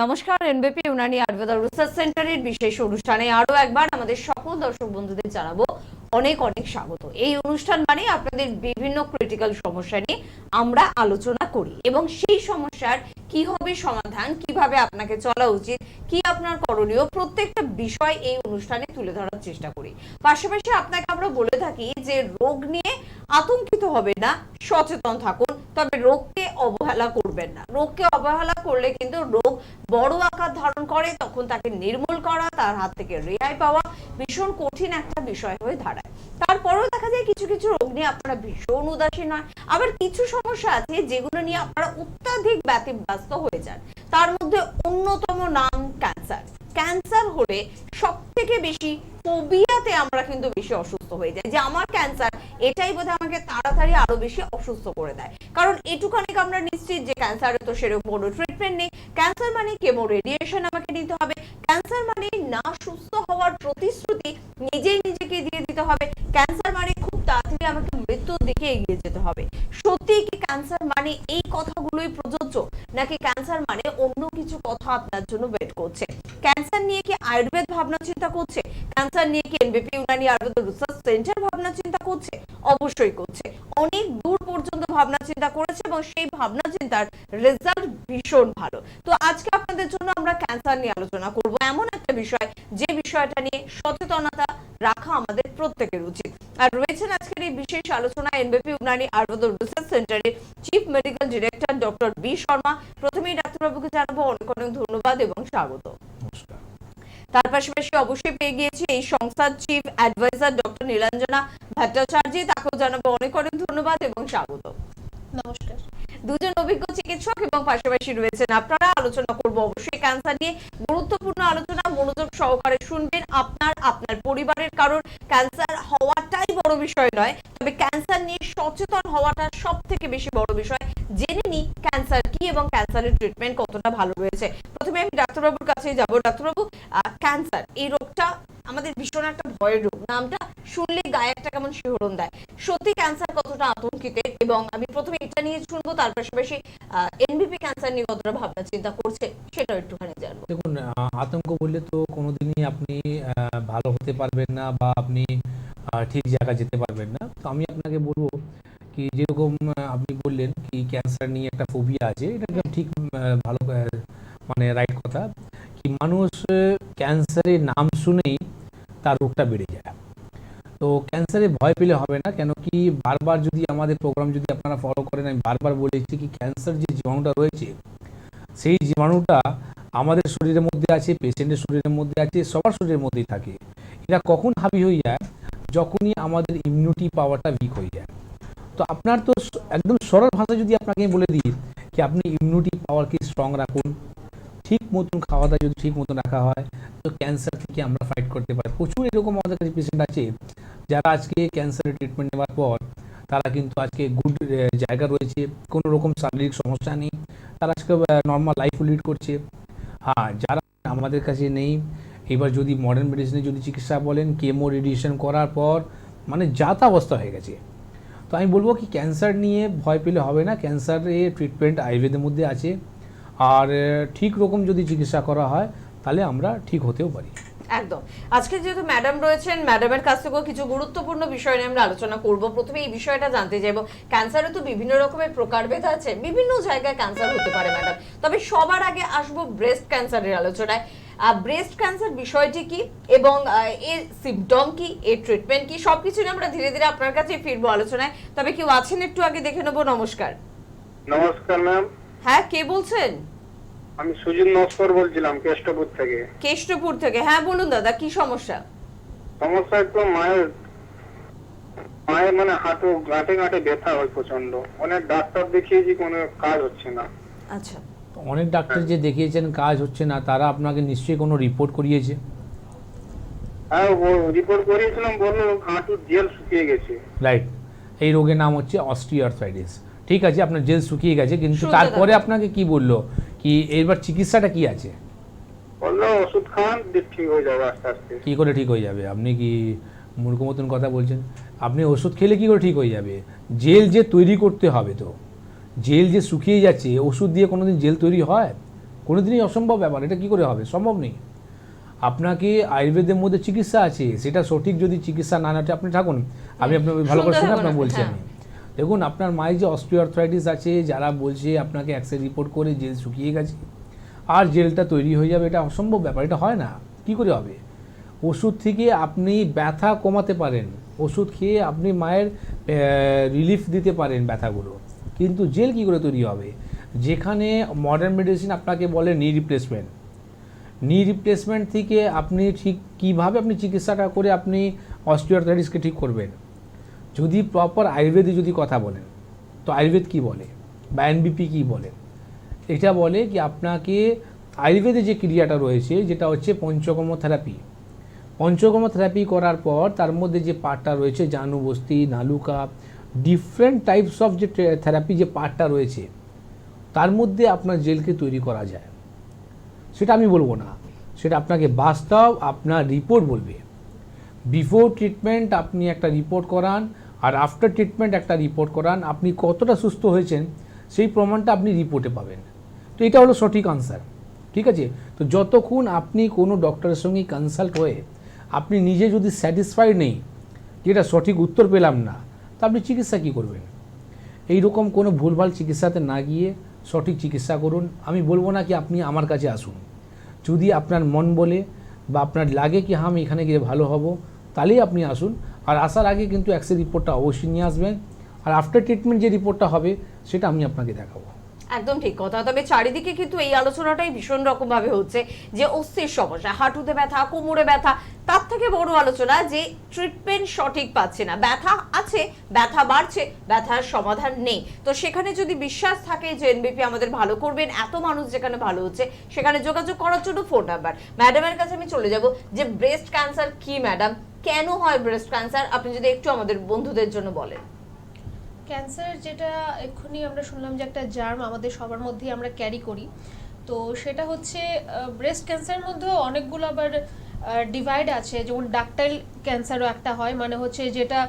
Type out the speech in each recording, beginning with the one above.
নমস্কার, এনবিপি ইউনানি আয়ুর্বেদা রিসার্চ সেন্টারের বিশেষ অনুষ্ঠানে আরো একবার আমাদের সকল দর্শক বন্ধুদের জানাবো অনেক অনেক স্বাগত। এই অনুষ্ঠান মানে আপনাদের বিভিন্ন ক্রিটিক্যাল সমস্যা নিয়ে আমরা আলোচনা করি এবং সেই সমস্যার কি হবে সমাধান, কিভাবে আপনাকে চলা উচিত, কি আপনার করণীয়, প্রত্যেকটা বিষয় এই অনুষ্ঠানে তুলে ধরার চেষ্টা করি। পাশাপাশি আপনাকে আমরা বলে থাকি যে রোগ নিয়ে আতঙ্কিত হবে না, সচেতন থাকুন, তবে রোগকে অবহেলা করবেন না। রোগকে অবহেলা করলে কিন্তু রোগ বড় আকার ধারণ করে, তখন তাকে নির্মূল করা, তার হাত থেকে রেহাই পাওয়া ভীষণ কঠিন একটা বিষয় হয়ে দাঁড়ায়। তারপরেও দেখা যায় কিছু কিছু রোগ নিয়ে আপনারা ভীষণ উদাসীন হয়, আবার কিছু সমস্যা আছে যেগুলো নিয়ে আপনারা অত্যাধিক ব্যতিব্যস্ত হয়ে যান। তার মধ্যে অন্যতম নাম ক্যান্সার। ক্যান্সার হলে সব থেকে বেশি ফোবিয়াতে আমরা কিন্তু বেশি অসুস্থ হয়ে যাই, যে আমার ক্যান্সার, এটাই বোধহয় আমাকে তাড়াতাড়ি আরো বেশি অসুস্থ করে দেয়। কারণ এটুখানি আমরা নিশ্চিত যে ক্যান্সারে তো সেরকম কোনো ট্রিটমেন্ট নেই। ক্যান্সার মানে কেমো রেডিয়েশন আমাকে নিতে হবে, ক্যান্সার মানে না সুস্থ হওয়ার প্রতিশ্রুতি নিজেই নিজেকে দিয়ে দিতে হবে, ক্যান্সার মানে খুব তাড়াতাড়ি আমাকে মৃত্যুর দিকে এগিয়ে যেতে হবে। সত্যি কি ক্যান্সার মানে এই কথাগুলোই প্রযোজ্য, নাকি ক্যান্সার মানে অন্য কিছু কথা আপনার জন্য ওয়েট করছে? ক্যান্সার নিয়ে কি আয়ুর্বেদ ভাবনা চিন্তা করছে? ক্যান্সার নিয়ে কি এনবিপি ইউনানি আয়ুর্বেদ রিসার্চ সেন্টার ভাবনা চিন্তা করছে? অবশ্যই করছে, অনেক দূর পর্যন্ত ভাবনা চিন্তা করেছে এবং সেই ভাবনা চিন্তার রেজাল্ট ভীষণ ভালো। তো আজকে আপনাদের জন্য আমরা ক্যান্সার নিয়ে আলোচনা করব, এমন একটা বিষয় যে বিষয়টা নিয়ে সচেতনতা রাখা আমাদের প্রত্যেকের উচিত। আর রয়েছেন আজকের এই বিশেষ আলোচনায় এনবিপি ইউনানি আয়ুর্বেদ রিসার্চ সেন্টারের chief medical director doctor B Sharma. প্রথমেই ডাক্তারবাবুকে জানাবো অনেক অনেক ধন্যবাদ এবং স্বাগত। তার পাশাপাশি অবশ্যই পেয়ে গিয়েছি এই সংস্থার chief adviser doctor Nilanjana Bhattacharya, তাকেও জানাবো অনেক অনেক ধন্যবাদ এবং স্বাগত। নমস্কার। দুজন অভিজ্ঞ চিকিৎসক এবং পাশাপাশি রয়েছেন আপনারা। আলোচনা করব অবশ্যই ক্যান্সার নিয়ে, গুরুত্বপূর্ণ আলোচনা, মনোযোগ সহকারে শুনবেন। আপনার পরিবারের কারোর ক্যান্সার হওয়াটাই বড় বিষয় নয়, তবে ক্যান্সার নিয়ে সচেতন হওয়াটা সব থেকে বেশি বড় বিষয়। জেনে নি ক্যান্সার কি এবং ক্যান্সারের ট্রিটমেন্ট কতটা ভালো রয়েছে। প্রথমে আমি ডাক্তারবাবুর কাছে যাব। ডাক্তারবাবু, ক্যান্সার এই রোগটা আমাদের ভীষণ একটা ভয়ের রোগ, নামটা শুনলে গায়ে একটা কেমন শিহরণ দেয়। সত্যি ক্যান্সার কতটা আতঙ্কিত, এবং আমি প্রথমে এটা নিয়ে শুনবো, তার পাশাপাশি এনবিপি ক্যান্সার নিয়ে কতটা ভাবনা চিন্তা করছে সেটাও একটুখানি জানবো। দেখুন, আতঙ্ক বললে তো কোনোদিনই আপনি ভালো হতে পারবেন না বা আপনি ঠিক জায়গায় যেতে পারবেন না। তো আমি আপনাকে বলবো কি, যেরকম আপনি বললেন কি ক্যান্সার নিয়ে একটা ফোবিয়া আছে, এটা একদম ঠিক, ভালো, মানে রাইট কথা। কি মানুষ ক্যান্সারের নাম শুনেই তার রোগটা বেড়ে যায়। তো ক্যান্সারে ভয় পেলে হবে না, কেন কি বারবার যদি আমাদের প্রোগ্রাম যদি আপনারা ফলো করেন, আমি বারবার বলেছি কি ক্যান্সার যে জীবাণুটা রয়েছে, সেই জীবাণুটা আমাদের শরীরের মধ্যে আছে, পেশেন্টের শরীরের মধ্যে আছে, সবার শরীরের মধ্যেই থাকে। এটা কখন হাবি হয়ে যায়? যখনই আমাদের ইমিউনিটি পাওয়ারটা উইক হয়ে যায়। তো আপনার তো একদম সরল ভাষায় যদি আপনাকে বলে দিই কি আপনি ইমিউনিটি পাওয়ারকে স্ট্রং রাখুন, ঠিক মতন খাওয়া দাওয়া যদি ঠিক মতন রাখা হয়, তো ক্যান্সার থেকে আমরা ফাইট করতে পারি। প্রচুর এরকম আমাদের কাছে পেশেন্ট আছে যারা আজকে ক্যান্সারের ট্রিটমেন্ট নেওয়ার পর তারা কিন্তু আজকে গুড জায়গা রয়েছে, কোনো রকম শারীরিক সমস্যা নেই, তারা আজকে নর্মাল লাইফ লিড করছে। হ্যাঁ, যারা আমাদের কাছে নেই, এবার যদি মডার্ন মেডিসিনে যদি চিকিৎসা বলেন, কেমো রেডিয়েশন করার পর মানে যাতা অবস্থা হয়ে গেছে। তো আমি বলবো কি ক্যান্সার নিয়ে ভয় পেলে হবে না, ক্যান্সারের ট্রিটমেন্ট আয়ুর্বেদের মধ্যে আছে, আর ঠিক রকম যদি চিকিৎসা করা হয় তাহলে আমরা ঠিক হতেও পারি। একদম। আজকে যেহেতু ম্যাডাম রয়েছেন, ম্যাডামের কাছ থেকেও কিছু গুরুত্বপূর্ণ বিষয় নিয়ে আমরা আলোচনা করব। প্রথমে এই বিষয়টা জানতে চাইবো, ক্যান্সারে তো বিভিন্ন রকমের প্রকারভেদ আছে, বিভিন্ন জায়গায় ক্যান্সার হতে পারে ম্যাডাম, তবে সবার আগে আসবো ব্রেস্ট ক্যান্সারের আলোচনায়। ব্রেস্ট ক্যান্সার বিষয়টি কি এবং এর সিমটম কি, এর ট্রিটমেন্ট কি, সবকিছু নিয়ে আমরা ধীরে ধীরে আপনার কাছে ফিরবো আলোচনায়। তবে কেউ আছেন একটু আগে দেখে নেবো। নমস্কার। নমস্কার ম্যাম। হ্যাঁ, কে বলছেন? আমি সুজিত নস্কর বলছিলাম কেষ্টপুর থেকে। কেষ্টপুর থেকে, হ্যাঁ বলুন দাদা, কি সমস্যা? সমস্যা একটু মায়ের মানে হাঁটু গাঁটে গাঁটে ব্যথা হয় প্রচন্ড। অনেক ডাক্তার দেখিয়েছি, কোনো কাজ হচ্ছে না। আচ্ছা, অনেক ডাক্তার যে দেখিয়েছেন কাজ হচ্ছে না, তারা আপনাকে নিশ্চয়ই কোনো রিপোর্ট করিয়েছে? হ্যাঁ, রিপোর্ট করিয়েছিলাম, বললো হাঁটুর জেল শুকিয়ে গেছে। রাইট, এই রোগের নাম হচ্ছে অস্টিওআর্থ্রাইটিস। ঠিক আছে, আপনার জেল শুকিয়ে গেছে, কিন্তু তারপরে আপনাকে কি বললো, কি এবার চিকিৎসাটা কি আছে? বললো ওষুধ খান, ঠিক হয়ে যাবে আস্তে আস্তে। কি করে ঠিক হয়ে যাবে? আপনি কি মূর্খ মতন কথা বলছেন? আপনি ওষুধ খেলে কি করে ঠিক হয়ে যাবে? জেল যে তৈরি করতে হবে, তো জেল যে শুকিয়ে যাচ্ছে, ওষুধ দিয়ে কোনোদিন জেল তৈরি হয়? কোনোদিনই অসম্ভব ব্যাপার, এটা কি করে হবে, সম্ভব নেই। আপনাকে আয়ুর্বেদের মধ্যে চিকিৎসা আছে, সেটা সঠিক যদি চিকিৎসা না নাটে আপনি থাকুন, আমি আপনার ভালো করে শুনে আপনার বলছি আমি। দেখুন আপনার মায়ের যে অস্টিওআর্থ্রাইটিস আছে, যারা বলছে আপনাকে এক্সরে রিপোর্ট করে জেল শুকিয়ে গেছে আর জেলটা তৈরি হয়ে যাবে, এটা অসম্ভব ব্যাপার, এটা হয় না, কি করে হবে। ওষুধ থেকে আপনি ব্যথা কমাতে পারেন, ওষুধ খেয়ে আপনি মায়ের রিলিফ দিতে পারেন ব্যথাগুলো, কিন্তু জেল কি করে তৈরি হবে। যেখানে মডার্ন মেডিসিন আপনাকে বলে নি রিপ্লেসমেন্ট, নি রিপ্লেসমেন্ট থেকে আপনি ঠিক কীভাবে আপনি চিকিৎসাটা করে আপনি অস্টিওআর্থ্রাইটিসকে ঠিক করবেন। যদি প্রপার আয়ুর্বেদে যদি কথা বলেন, তো আয়ুর্বেদ কি বলে বা এনবিপি কি বলে, এটা বলে কি আপনাকে আয়ুর্বেদে যে ক্রিয়াটা রয়েছে যেটা হচ্ছে পঞ্চকর্ম থেরাপি। পঞ্চকর্ম থেরাপি করার পর তার মধ্যে যে পার্টটা রয়েছে জানুবস্তি, নালুকা, ডিফারেন্ট টাইপস অফ যে থেরাপি যে পার্টটা রয়েছে, তার মধ্যে আপনার জেলকে তৈরি করা যায়। সেটা আমি বলবো না, সেটা আপনাকে বাস্তব আপনার রিপোর্ট বলবে। বিফোর ট্রিটমেন্ট আপনি একটা রিপোর্ট করান, আর আফটার ট্রিটমেন্ট একটা রিপোর্ট করান, আপনি কতটা সুস্থ হয়েছেন সেই প্রমাণটা আপনি রিপোর্টে পাবেন। তো এটা হলো সঠিক আনসার, ঠিক আছে। তো যতক্ষণ আপনি কোনো ডক্টরের সঙ্গে কনসাল্ট হয়ে আপনি নিজে যদি স্যাটিসফাইড নেই, যেটা সঠিক উত্তর পেলাম না, তা আপনি চিকিৎসা কী করবেন। এইরকম কোনো ভুলভাল চিকিৎসাতে না গিয়ে সঠিক চিকিৎসা করুন। আমি বলবো না কি আপনি আমার কাছে আসুন, যদি আপনার মন বলে বা আপনার লাগে কি হ্যাঁ আমি এখানে গিয়ে ভালো হব, তাহলেই আপনি আসুন। আর আসার আগে কিন্তু এক্সরে রিপোর্টটা অবশ্যই নিয়ে আসবেন, আর আফটার ট্রিটমেন্ট যে রিপোর্টটা হবে সেটা আমি আপনাকে দেখাবো। একদম ঠিক কথা। তবে চারিদিকে কিন্তু এই আলোচনাটাই ভীষণ রকম ভাবে হচ্ছে যে অস্থির সমস্যা, হাঁটুতে ব্যথা, কোমরে ব্যথা, তার থেকে বড় আলোচনা যে ট্রিটমেন্ট সঠিক পাচ্ছে না, ব্যথা আছে, ব্যথা বাড়ছে, ব্যথার সমাধান নেই। তো সেখানে যদি বিশ্বাস থাকে যে এনবিপি আমাদের ভালো করবেন, এত মানুষ যেখানে ভালো হচ্ছে সেখানে যোগাযোগ করার জন্য ফোন নাম্বার। ম্যাডামের কাছে আমি চলে যাব যে ব্রেস্ট ক্যান্সার কি ম্যাডাম, কেন হয় ব্রেস্ট ক্যান্সার, আপনি যদি একটু আমাদের বন্ধুদের জন্য বলেন। ক্যান্সার যেটা এক্ষুনি আমরা শুনলাম যে একটা জার্ম আমাদের সবার মধ্যেই আমরা ক্যারি করি, তো সেটা হচ্ছে ব্রেস্ট ক্যান্সারের মধ্যেও অনেকগুলো আবার ডিভাইড আছে। যেমন ডাক্টাইল ক্যান্সারও একটা হয়, মানে হচ্ছে যেটা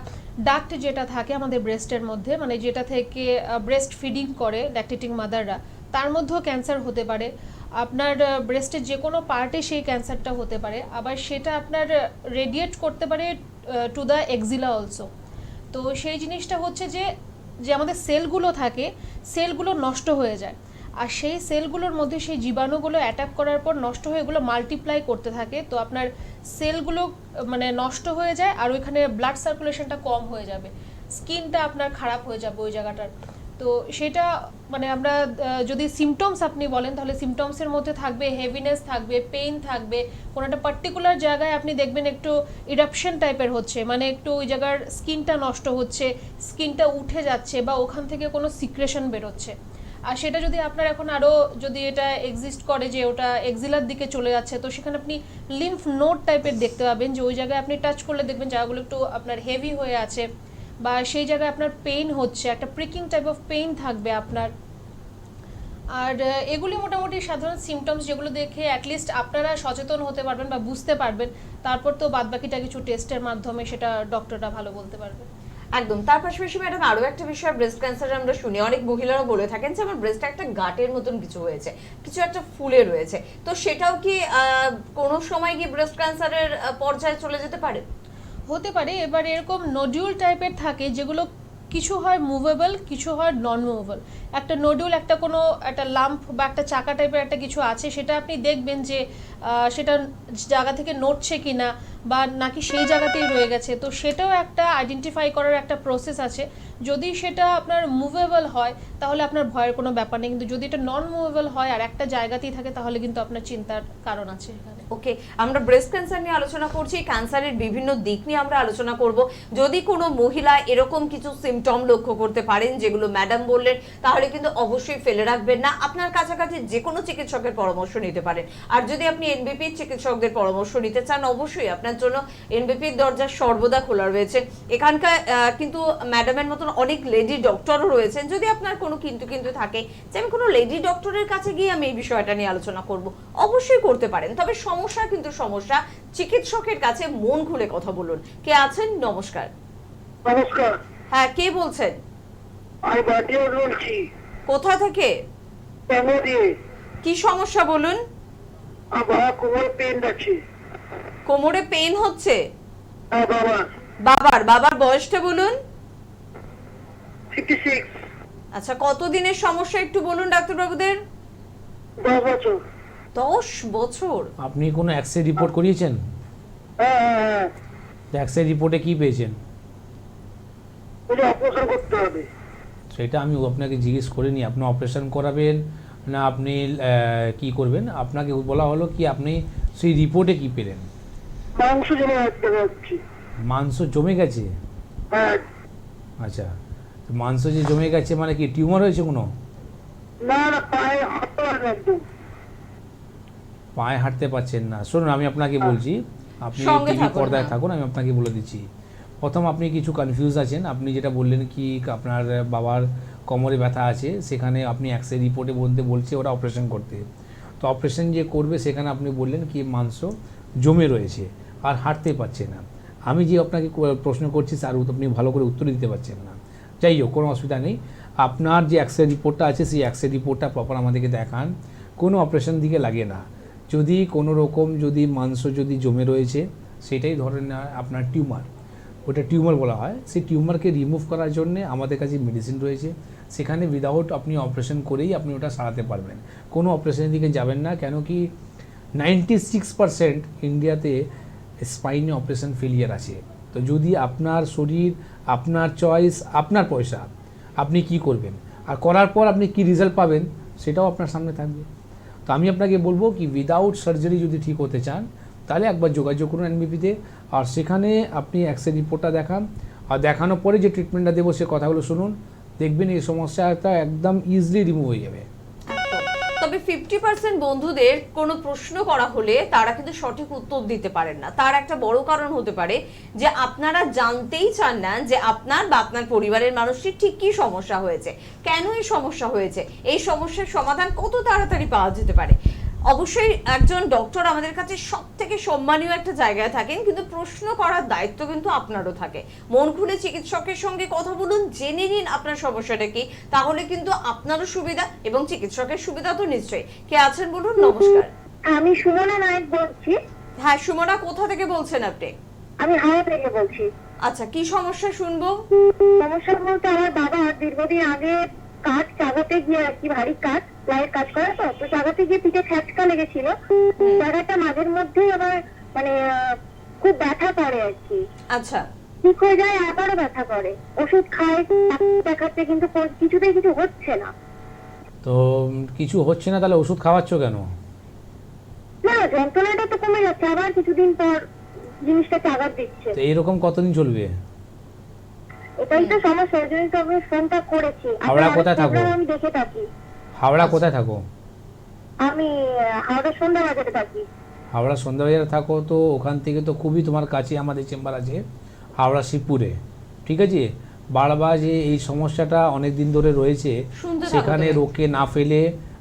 ডাক্ট যেটা থাকে আমাদের ব্রেস্টের মধ্যে, মানে যেটা থেকে ব্রেস্ট ফিডিং করে ল্যাকটেটিং মাদাররা, তার মধ্যেও ক্যান্সার হতে পারে। আপনার ব্রেস্টের যে কোনো পার্টে সেই ক্যান্সারটা হতে পারে, আবার সেটা আপনার রেডিয়েট করতে পারে টু দ্য এক্সিলা অলসো। তো সেই জিনিসটা হচ্ছে যে আমাদের সেলগুলো থাকে, সেলগুলো নষ্ট হয়ে যায়, আর সেই সেলগুলোর মধ্যে সেই জীবাণুগুলো অ্যাটাক করার পর নষ্ট হয়ে এগুলো মাল্টিপ্লাই করতে থাকে। তো আপনার সেলগুলো মানে নষ্ট হয়ে যায়, আর ওইখানে ব্লাড সার্কুলেশনটা কম হয়ে যাবে, স্কিনটা আপনার খারাপ হয়ে যাবে ওই জায়গাটার। তো সেটা মানে আমরা যদি সিমটমস আপনি বলেন, তাহলে সিমটমসের মধ্যে থাকবে হেভিনেস, থাকবে পেইন, থাকবে কোনো একটা পার্টিকুলার জায়গায় আপনি দেখবেন একটু ইরাপশন টাইপের হচ্ছে, মানে একটু ওই জায়গার স্কিনটা নষ্ট হচ্ছে, স্কিনটা উঠে যাচ্ছে, বা ওখান থেকে কোনো সিক্রেশন বেরোচ্ছে। আর সেটা যদি আপনার এখন আরও যদি এটা এক্সিস্ট করে যে ওটা এক্সিলার দিকে চলে যাচ্ছে, তো সেখানে আপনি লিম্ফ নোড টাইপের দেখতে পাবেন, যে ওই জায়গায় আপনি টাচ করলে দেখবেন জায়গাগুলো একটু আপনার হেভি হয়ে আছে, বা সেই জায়গায় আপনার পেইন হচ্ছে, একটা প্রিকিং টাইপ অফ পেইন থাকবে আপনার। আর এগুলি মোটামুটি সাধারণ সিমটমস, যেগুলো দেখে অ্যাটলিস্ট আপনারা সচেতন হতে পারবেন বা বুঝতে পারবেন। তারপর তো বাদবাকিটা কিছু টেস্টের মাধ্যমে সেটা ডক্টররা ভালো বলতে পারবে। একদম। তার পাশাপাশি ম্যাডাম আরো একটা বিষয়, ব্রেস্ট ক্যান্সার আমরা শুনি অনেক মহিলারা বলে থাকেন যে আমার ব্রেস্টে একটা গাঁটের মতন কিছু হয়েছে, কিছু একটা ফুলে রয়েছে, তো সেটাও কি কোনো সময় কি ব্রেস্ট ক্যান্সারের পর্যায়ে চলে যেতে পারে? হতে পারে। এবার এরকম নডিউল টাইপের থাকে, যেগুলো কিছু হয় মুভেবল, কিছু হয় নন মুভেবল। একটা নডিউল, একটা কোনো একটা লাম্প বা একটা চাকা টাইপের একটা কিছু আছে, সেটা আপনি দেখবেন যে সেটা জায়গা থেকে নড়ছে কিনা, বা নাকি সেই জায়গাতেই রয়ে গেছে। তো সেটাও একটা আইডেন্টিফাই করার একটা প্রসেস আছে। যদি সেটা আপনার মুভেবল হয় তাহলে আপনার ভয়ের কোনো ব্যাপার নেই, কিন্তু যদি এটা নন মুভেবল হয় আর একটা জায়গাতেই থাকে, তাহলে কিন্তু আপনার চিন্তার কারণ আছে এখানে। ওকে, আমরা ব্রেস্ট ক্যান্সার নিয়ে আলোচনা করছি, ক্যান্সারের বিভিন্ন দিক নিয়ে আমরা আলোচনা করব। যদি কোনো মহিলা এরকম কিছু সিমটম লক্ষ্য করতে পারেন যেগুলো ম্যাডাম বললেন, তাহলে কিন্তু অবশ্যই ফেলে রাখবেন না, আপনার কাছাকাছি যে কোনো চিকিৎসকের পরামর্শ নিতে পারেন। আর যদি আপনি এনবিপির চিকিৎসকদের পরামর্শ নিতে চান, অবশ্যই আপনার জন্য এনবিপির দরজা সর্বদা খোলা রয়েছে। এখানকার কিন্তু ম্যাডামের মতন অনেক লেডি ডক্টরও রয়েছেন। যদি আপনার কোনো কিন্তু থাকে যে আমি কোনো লেডি ডক্টরের কাছে গিয়ে আমি এই বিষয়টা নিয়ে আলোচনা করব, অবশ্যই করতে পারেন। তবে সমস্যা কিন্তু সমস্যা, চিকিৎসকের কাছে মন খুলে কথা বলুন। কে আছেন? নমস্কার। নমস্কার। হ্যাঁ, কে বলছেন? আমি বাটিয়া বলছি। কোথা থেকে? দিয়ে। কি সমস্যা বলুন? বাবা কোমর পেন আছে। কোমরে পেন হচ্ছে? হ্যাঁ বাবা। বাবার বয়সটা বলুন। 56। আচ্ছা, কতদিনের সমস্যা একটু বলুন ডাক্তারবাবুদের। 10 বছর। 10 বছর? আপনি কোনো এক্সরে রিপোর্ট করিয়েছেন? হ্যাঁ। এক্সরে রিপোর্টে কি পেয়েছেন? ওটা অপারেশন করতে হবে। সেটা আমি আপনাকে জিজ্ঞেস করিনি। আপনি অপারেশন করাবেন না আপনি কি করবেন? আপনাকে বলা হলো কি আপনি সেই রিপোর্টে কি পেলেন? মাংস জমে যাচ্ছে। মাংস জমে গেছে? হ্যাঁ। আচ্ছা, তো মাংস যে জমে গেছে মানে কি টিউমার হয়েছে কোনো? না পায়ে হাঁটতে পারে না একদম। পায়ে হাঁটতে পারছেন না? শুনুন আমি আপনাকে বলছি, আপনি সঙ্গে টিভি থাকুন, পর্দায় হ্যাঁ। থাকুন, আমি আপনাকে বলে দিচ্ছি। প্রথম আপনি কিছু কনফিউজ আছেন। আপনি যেটা বললেন কি আপনার বাবার কোমরে ব্যথা আছে, সেখানে আপনি এক্সরে রিপোর্টে বলছে ওরা অপারেশন করতে। তো অপারেশন যে করবে সেখানে আপনি বললেন কি মাংস জমে রয়েছে আর হাঁটতে পারছে না। আমি যে আপনাকে প্রশ্ন করছি তার আপনি ভালো করে উত্তর দিতে পারছেন না। যাই হোক, কোনো অসুবিধা নেই। আপনার যে এক্সরে রিপোর্টটা আছে সেই এক্সরে রিপোর্টটা প্রপার আমাদেরকে দেখান। কোনো অপারেশন দিকে লাগে না। যদি কোনো রকম যদি মাংস যদি জমে রয়েছে সেটাই ধরেন আপনার টিউমার, ওটা টিউমার বলা হয়। সেই টিউমারকে রিমুভ করার জন্যে আমাদের কাছে মেডিসিন রয়েছে, সেখানে উইদাউট আপনি অপারেশন করেই আপনি ওটা সারাতে পারবেন। কোনো অপারেশনের দিকে যাবেন না, কেন কি 96% ইন্ডিয়াতে স্পাইনে অপারেশন ফেলিয়ার আছে। তো যদি আপনার শরীর, আপনার চয়েস, আপনার পয়সা, আপনি কি করবেন আর করার পর আপনি কি রেজাল্ট পাবেন সেটাও আপনার সামনে থাকবে। তো আমি আপনাকে বলবো কি উইদাউট সার্জারি যদি ঠিক হতে চান তাহলে একবার যোগাযোগ করুন এনবিপিতে, আর সেখানে আপনি এক্সরে রিপোর্টটা দেখান, আর দেখানোর পরে যে ট্রিটমেন্টটা দেবো সে কথাগুলো শুনুন, দেখবেন এই সমস্যাটা একদম ইজিলি রিমুভ হয়ে যাবে। তবে 50% বন্ধুদের কোনো প্রশ্ন করা হলে তারা কিন্তু সঠিক উত্তর দিতে পারেন না। তার একটা বড় কারণ হতে পারে যে আপনারা জানতেই চান না যে আপনার বা আপনার পরিবারের মানুষটির ঠিক কি সমস্যা হয়েছে, কেন এই সমস্যা হয়েছে, এই সমস্যার সমাধান কত তাড়াতাড়ি পাওয়া যেতে পারে। অবশ্যই একজন ডক্টর আমাদের কাছে সব থেকে সম্মানীয় একটা জায়গায় থাকেন, কিন্তু প্রশ্ন করার দায়িত্ব কিন্তু আপনারও থাকে। মন খুলে চিকিৎসকের সঙ্গে কথা বলুন, জেনে নিন আপনার সমস্যাটা কি, তাহলে কিন্তু আপনারও সুবিধা এবং চিকিৎসকের সুবিধা তো নিশ্চয়ই। কে আছেন বলুন? নমস্কার। আমি সুমনা নায়ক বলছি। হ্যাঁ সুমনা, কোথা থেকে বলছেন আপনি? আমি হাওড়া থেকে বলছি। আচ্ছা, কি সমস্যা শুনবো? সমস্যা বলতে আমার বাবা দীর্ঘদিন আগে কাজ চাগাতে গিয়ে আর কি, ভারী কাজ প্লাইয়ের কাজ করে তো চাগাতে গিয়ে পিঠে ছ্যাঁচকা লেগেছিল। জায়গাটা মাঝের মধ্যেই আবার মানে খুব ব্যথা করে আর কি। আচ্ছা, ঠিক হয়ে যায় আবারও ব্যথা করে, ওষুধ খায়, দেখাচ্ছে কিন্তু কিছুতেই কিছু হচ্ছে না। তো কিছু হচ্ছে না, তাহলে ওষুধ খাওয়াচ্ছ কেন? না, যন্ত্রণাটা তো কমে যাচ্ছে, আবার কিছুদিন পর জিনিসটা চাগাত দিচ্ছে। তো এইরকম কতদিন চলবে? এটাই তো সমস্যা, ওই জন্যই তো আমি ফোনটা করেছি। হাওড়া কোথায় থাকো? আমি দেখে থাকি। হাওড়া কোথায় থাকো? আমি হাওড়া সন্ধ্যাবাজারে থাকি। হাওড়া সন্ধ্যাবাজারে থাকো, তো ওখান থেকে তো খুবই তোমার কাছে আমাদের চেম্বার আছে হাওড়া শিবপুরে, ঠিক আছে। বারবার যে এই সমস্যাটা অনেক দিন ধরে রয়েছে, শুনতে থাকো সেখানে তুমি। রোগকে না ফেলে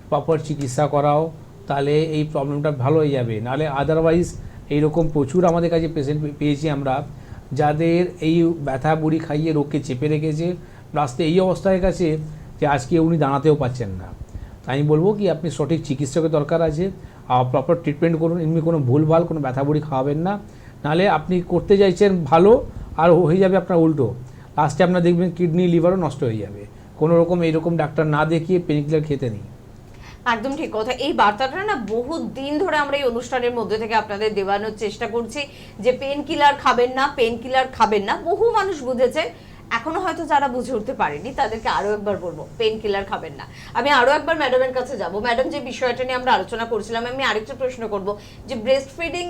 প্রপার চিকিৎসা করাও, তাহলে এই প্রবলেমটা ভালো হয়ে যাবে। নাহলে আদারওয়াইজ এইরকম প্রচুর আমাদের কাছে পেশেন্ট পেয়েছি আমরা, যাদের এই ব্যথা বুড়ি খাইয়ে রোগকে চেপে রেখেছে, রাস্তায় এই অবস্থা হয়ে গেছে যে আজকে উনি দাঁড়াতেও পাচ্ছেন না। তাই আমি বলবো কি আপনি সঠিক চিকিৎসকের দরকার আছে, আর প্রপার ট্রিটমেন্ট করুন। এমনি কোনো ভুলভাল কোনো ব্যথা বুড়ি খাওয়াবেন না, নাহলে আপনি করতে চাইছেন ভালো আর হয়ে যাবে আপনার উল্টো। লাস্টে আপনার দেখবেন কিডনি লিভারও নষ্ট হয়ে যাবে। কোনো রকম এইরকম ডাক্তার না দেখিয়ে পেনকিলার খেতে নেই। একদম ঠিক কথা। এই বার্তাটা না বহু দিন ধরে আমরা এই অনুষ্ঠানের মধ্যে থেকে আপনাদের দেওয়ানোর চেষ্টা করছি যে পেন কিলার খাবেন না, পেন কিলার খাবেন না। বহু মানুষ বুঝেছে, এখনো হয়তো যারা বুঝে উঠতে পারেনি তাদেরকে আরো একবার বলবো, পেন কিলার খাবেন না। আমি আরো একবার ম্যাডামের কাছে যাব। ম্যাডাম, যে বিষয়টা নিয়ে আমরা আলোচনা করছিলাম, আমি আরেকটা প্রশ্ন করব যে ব্রেস্ট ফিডিং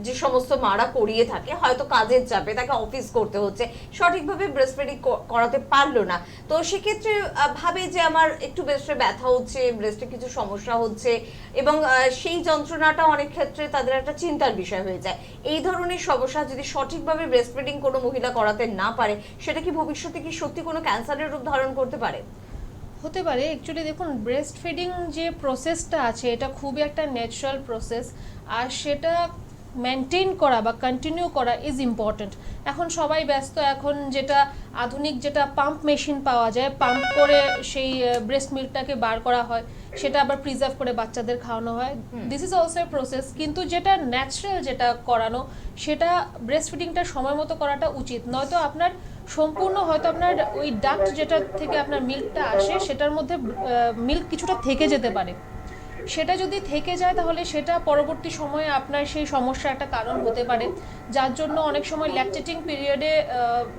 যে সমস্ত মারা করিয়ে থাকে, হয়তো কাজের চাপে তাকে অফিস করতে হচ্ছে, সঠিকভাবে ব্রেস্ট ফিডিং করাতে পারলো না, তো সেক্ষেত্রে ভাবে যে আমার একটু ব্রেস্টে ব্যথা হচ্ছে, ব্রেস্টে কিছু সমস্যা হচ্ছে, এবং সেই যন্ত্রণাটা অনেক ক্ষেত্রে তাদের একটা চিন্তার বিষয় হয়ে যায়। এই ধরনের সমস্যা যদি সঠিকভাবে ব্রেস্ট ফিডিং কোনো মহিলা করাতে না পারে, সেটা কি ভবিষ্যতে কি সত্যি কোনো ক্যান্সারের রূপ ধারণ করতে পারে? হতে পারে। অ্যাকচুয়ালি দেখুন, ব্রেস্ট ফিডিং যে প্রসেসটা আছে এটা খুবই একটা ন্যাচারাল প্রসেস, আর সেটা মেনটেন করা বা কন্টিনিউ করা ইজ ইম্পর্ট্যান্ট। এখন সবাই ব্যস্ত, এখন যেটা আধুনিক যেটা পাম্প মেশিন পাওয়া যায়, পাম্প করে সেই ব্রেস্ট মিল্কটাকে বার করা হয়, সেটা আবার প্রিজার্ভ করে বাচ্চাদের খাওয়ানো হয়। This is also a process, কিন্তু যেটা ন্যাচারাল যেটা করানো, সেটা ব্রেস্ট ফিডিংটা সময় মতো করাটা উচিত। নয়তো আপনার সম্পূর্ণ হয়তো আপনার ওই ডাক্ট যেটা থেকে আপনার মিল্কটা আসে সেটার মধ্যে মিল্ক কিছুটা থেকে যেতে পারে। সেটা যদি থেকে যায় তাহলে সেটা পরবর্তী সময়ে আপনার সেই সমস্যার একটা কারণ হতে পারে, যার জন্য অনেক সময় ল্যাকটেটিং পিরিয়ডে